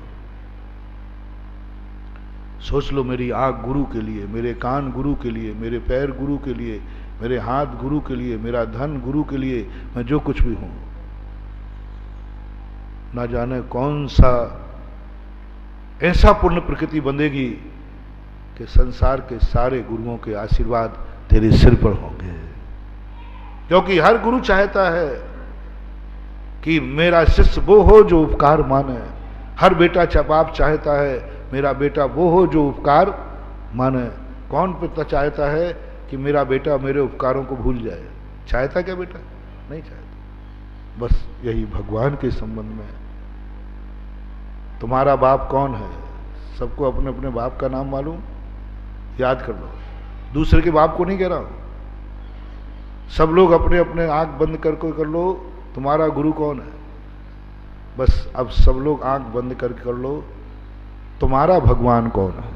सोच लो, मेरी आंख गुरु के लिए, मेरे कान गुरु के लिए, मेरे पैर गुरु के लिए, मेरे हाथ गुरु के लिए, मेरा धन गुरु के लिए, मैं जो कुछ भी हूं, ना जाने कौन सा ऐसा पूर्ण प्रकृति बंधेगी कि संसार के सारे गुरुओं के आशीर्वाद तेरे सिर पर होंगे। क्योंकि हर गुरु चाहता है कि मेरा शिष्य वो हो जो उपकार माने। हर बेटा बाप चाहता है मेरा बेटा वो हो जो उपकार माने। कौन पिता चाहता है कि मेरा बेटा मेरे उपकारों को भूल जाए? चाहता क्या बेटा? नहीं चाहता। बस यही भगवान के संबंध में। तुम्हारा बाप कौन है? सबको अपने अपने बाप का नाम मालूम? याद कर लो। दूसरे के बाप को नहीं कह रहा हूं। सब लोग अपने अपने आंख बंद कर लो, तुम्हारा गुरु कौन है? बस अब सब लोग आंख बंद करके कर लो, तुम्हारा भगवान कौन है?